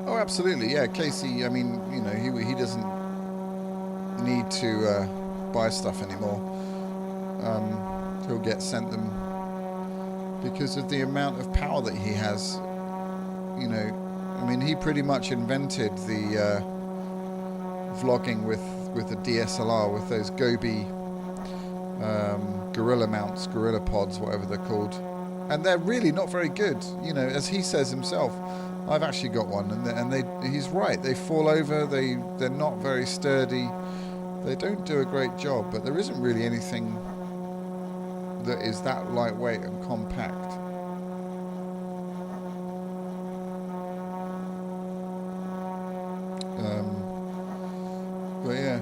Oh, absolutely, yeah. Casey, I mean, you know, he doesn't need to buy stuff anymore. He'll get sent them because of the amount of power that he has. You know, I mean, he pretty much invented the vlogging with the DSLR, with those Gobi gorilla mounts, gorilla pods, whatever they're called, and they're really not very good. You know, as he says himself. I've actually got one, and he's right. They fall over. They're not very sturdy. They don't do a great job. But there isn't really anything that is that lightweight and compact. But yeah.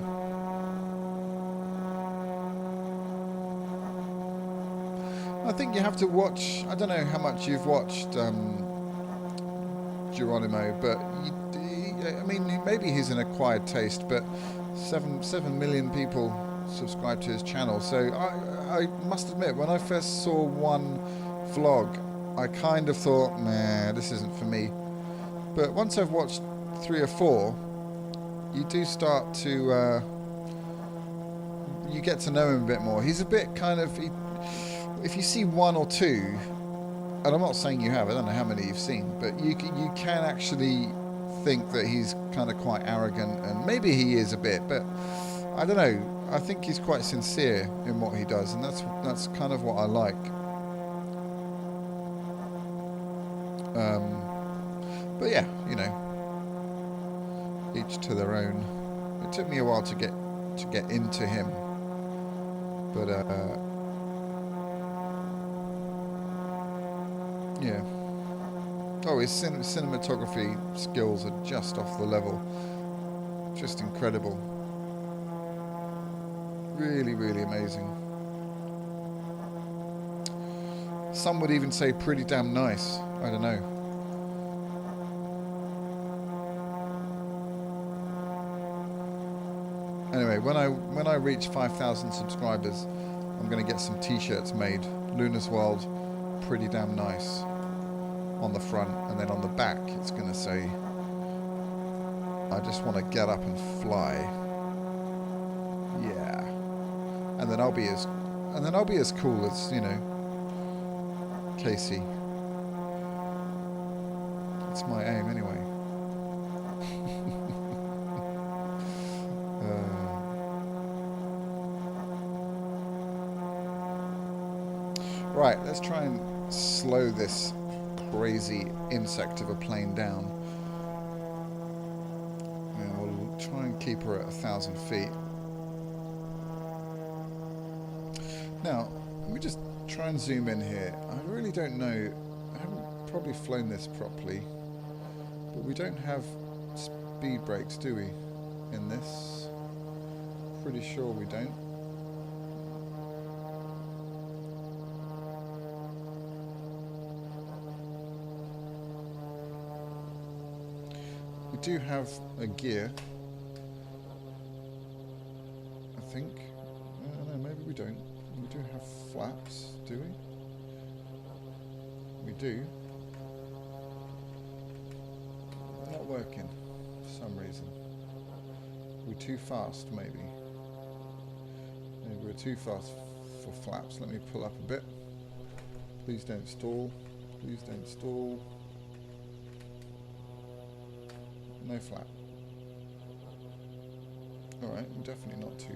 I think you have to watch. I don't know how much you've watched. Geronimo, but I mean, maybe he's an acquired taste, but 7 million people subscribe to his channel. So I must admit, when I first saw one vlog, I kind of thought, nah, this isn't for me. But once I've watched 3 or 4, you do start to you get to know him a bit more. He's a bit kind of, if you see 1 or 2. And I'm not saying you have, I don't know how many you've seen, but you can actually think that he's kind of quite arrogant, and maybe he is a bit, but I don't know. I think he's quite sincere in what he does, and that's kind of what I like. But yeah, you know, each to their own. It took me a while to get into him, but yeah. Oh, his cinematography skills are just off the level. Just incredible. Really, really amazing. Some would even say pretty damn nice. I don't know. Anyway, when I reach 5,000 subscribers, I'm going to get some t-shirts made. Luna's World, pretty damn nice, on the front, and then on the back it's going to say, I just want to get up and fly. Yeah. And then I'll be as cool as, you know, Casey. That's my aim anyway. Right, let's try and slow this crazy insect of a plane down. And we'll try and keep her at 1,000 feet. Now, let me just try and zoom in here. I really don't know. I haven't probably flown this properly, but we don't have speed brakes, do we, in this? Pretty sure we don't. We do have a gear, I think. I don't know, maybe we don't. We do have flaps, do we? We do. Not working for some reason. We're too fast, maybe. Maybe we're too fast for flaps. Let me pull up a bit. Please don't stall. Please don't stall. No flap. Alright, I'm definitely not too...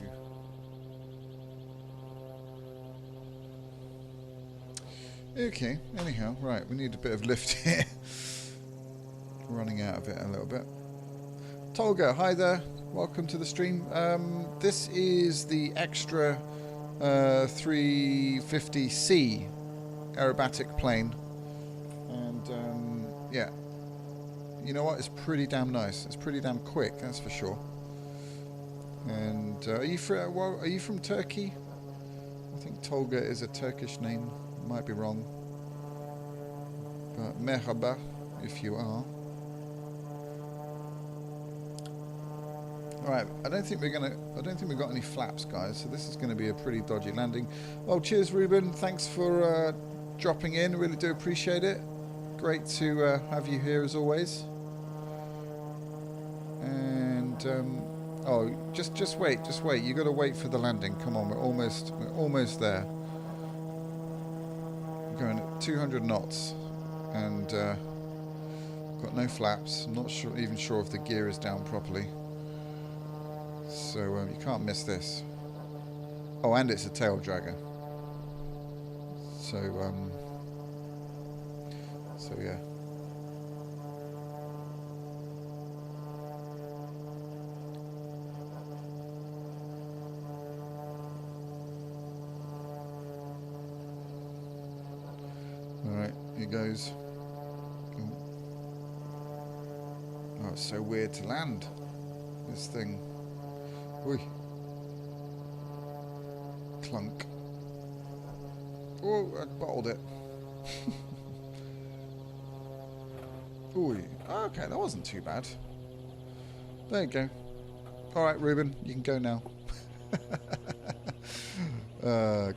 Okay, anyhow, right, we need a bit of lift here. Running out of it a little bit. Tolga, hi there. Welcome to the stream. This is the extra 350C aerobatic plane. And, yeah. You know what? It's pretty damn nice. It's pretty damn quick, that's for sure. And are you from Turkey? I think Tolga is a Turkish name. Might be wrong. But merhaba if you are. Alright, I don't think we've got any flaps, guys, so this is gonna be a pretty dodgy landing. Oh, cheers Ruben, thanks for dropping in, really do appreciate it. Great to have you here as always. And oh, just wait, you gotta wait for the landing. Come on, we're almost there. We're going at 200 knots and got no flaps. I'm not even sure if the gear is down properly. So you can't miss this. Oh, and it's a tail dragger. So yeah. All right, here goes. Oh, it's so weird to land this thing. Oi. Clunk. Oh, I bottled it. Oi. Okay, that wasn't too bad. There you go. Alright, Ruben, you can go now.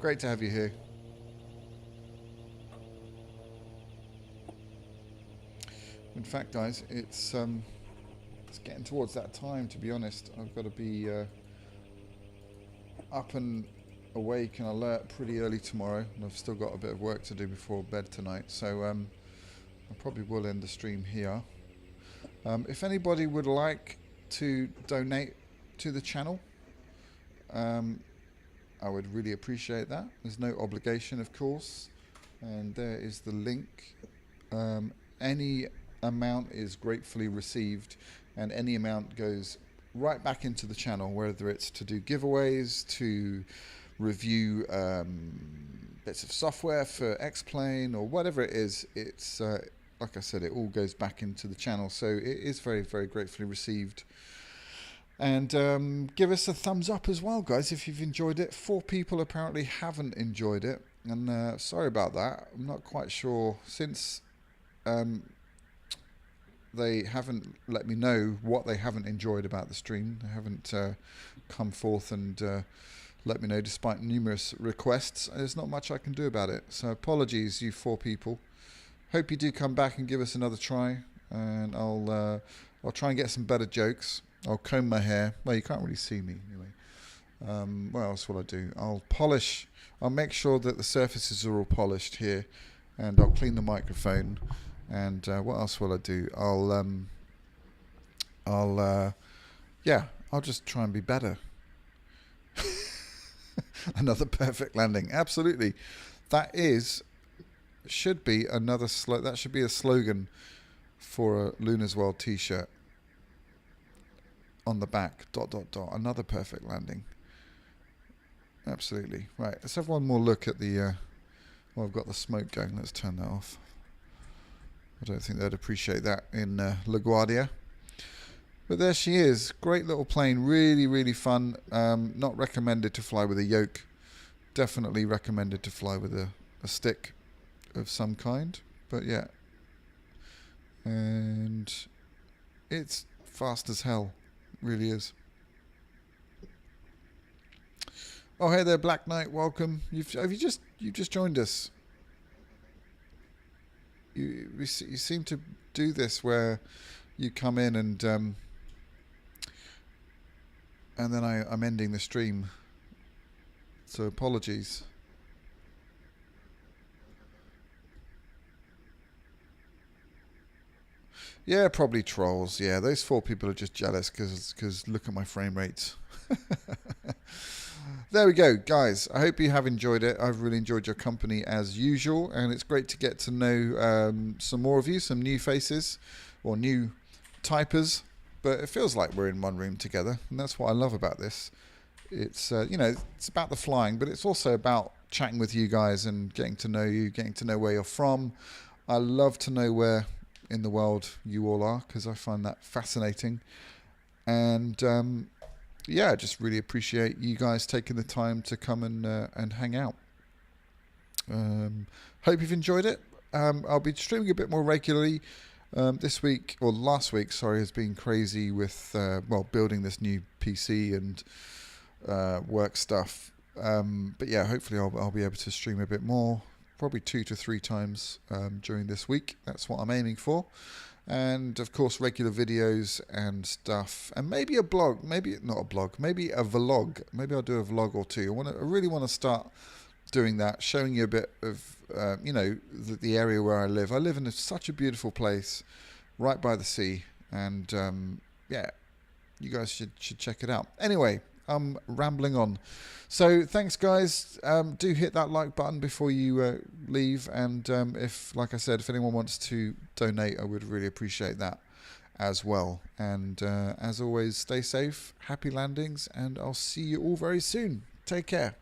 Great to have you here. In fact, guys, it's getting towards that time, to be honest. I've got to be up and awake and alert pretty early tomorrow, and I've still got a bit of work to do before bed tonight, so I probably will end the stream here. If anybody would like to donate to the channel, I would really appreciate that. There's no obligation, of course, and there is the link. Any amount is gratefully received, and any amount goes right back into the channel, whether it's to do giveaways, to review bits of software for X-Plane, or whatever it is. It's like I said, it all goes back into the channel, so it is very, very gratefully received. And give us a thumbs up as well, guys, if you've enjoyed it. 4 people apparently haven't enjoyed it, and sorry about that. I'm not quite sure, since they haven't let me know what they haven't enjoyed about the stream. They haven't come forth and let me know, despite numerous requests. There's not much I can do about it, so apologies, you 4 people. Hope you do come back and give us another try, and I'll try and get some better jokes. I'll comb my hair. Well, you can't really see me anyway. What else will I do? I'll polish. I'll make sure that the surfaces are all polished here, and I'll clean the microphone. And what else will I do? I'll just try and be better. Another perfect landing. Absolutely. That should be another that should be a slogan for a Luna's World t-shirt. On the back, ... Another perfect landing. Absolutely. Right, let's have one more look at the well, I've got the smoke going. Let's turn that off. I don't think they'd appreciate that in LaGuardia. But there she is. Great little plane. Really, really fun. Not recommended to fly with a yoke. Definitely recommended to fly with a stick of some kind. But yeah. And it's fast as hell. It really is. Oh, hey there, Black Knight. Welcome. You've just joined us. You seem to do this where you come in and then I'm ending the stream, so apologies. Yeah, probably trolls. Yeah, those 4 people are just jealous because look at my frame rates. There we go, guys. I hope you have enjoyed it. I've really enjoyed your company as usual, and it's great to get to know some more of you, some new faces or new typers. But it feels like we're in one room together, and that's what I love about this. It's it's about the flying, but it's also about chatting with you guys and getting to know you, getting to know where you're from. I love to know where in the world you all are, because I find that fascinating. And yeah, I just really appreciate you guys taking the time to come and hang out. Hope you've enjoyed it. I'll be streaming a bit more regularly. This week, or last week, sorry, has been crazy with building this new PC and work stuff. But yeah, hopefully I'll be able to stream a bit more, probably 2 to 3 times during this week. That's what I'm aiming for. And of course, regular videos and stuff, and maybe a blog, maybe not a blog, maybe a vlog. Maybe I'll do a vlog or two. I really want to start doing that, showing you a bit of the area where I live. I live in such a beautiful place, right by the sea, and you guys should check it out. Anyway, I'm rambling on. So thanks, guys. Do hit that like button before you leave, and if, like I said, if anyone wants to donate, I would really appreciate that as well. And as always, stay safe, happy landings, and I'll see you all very soon. Take care.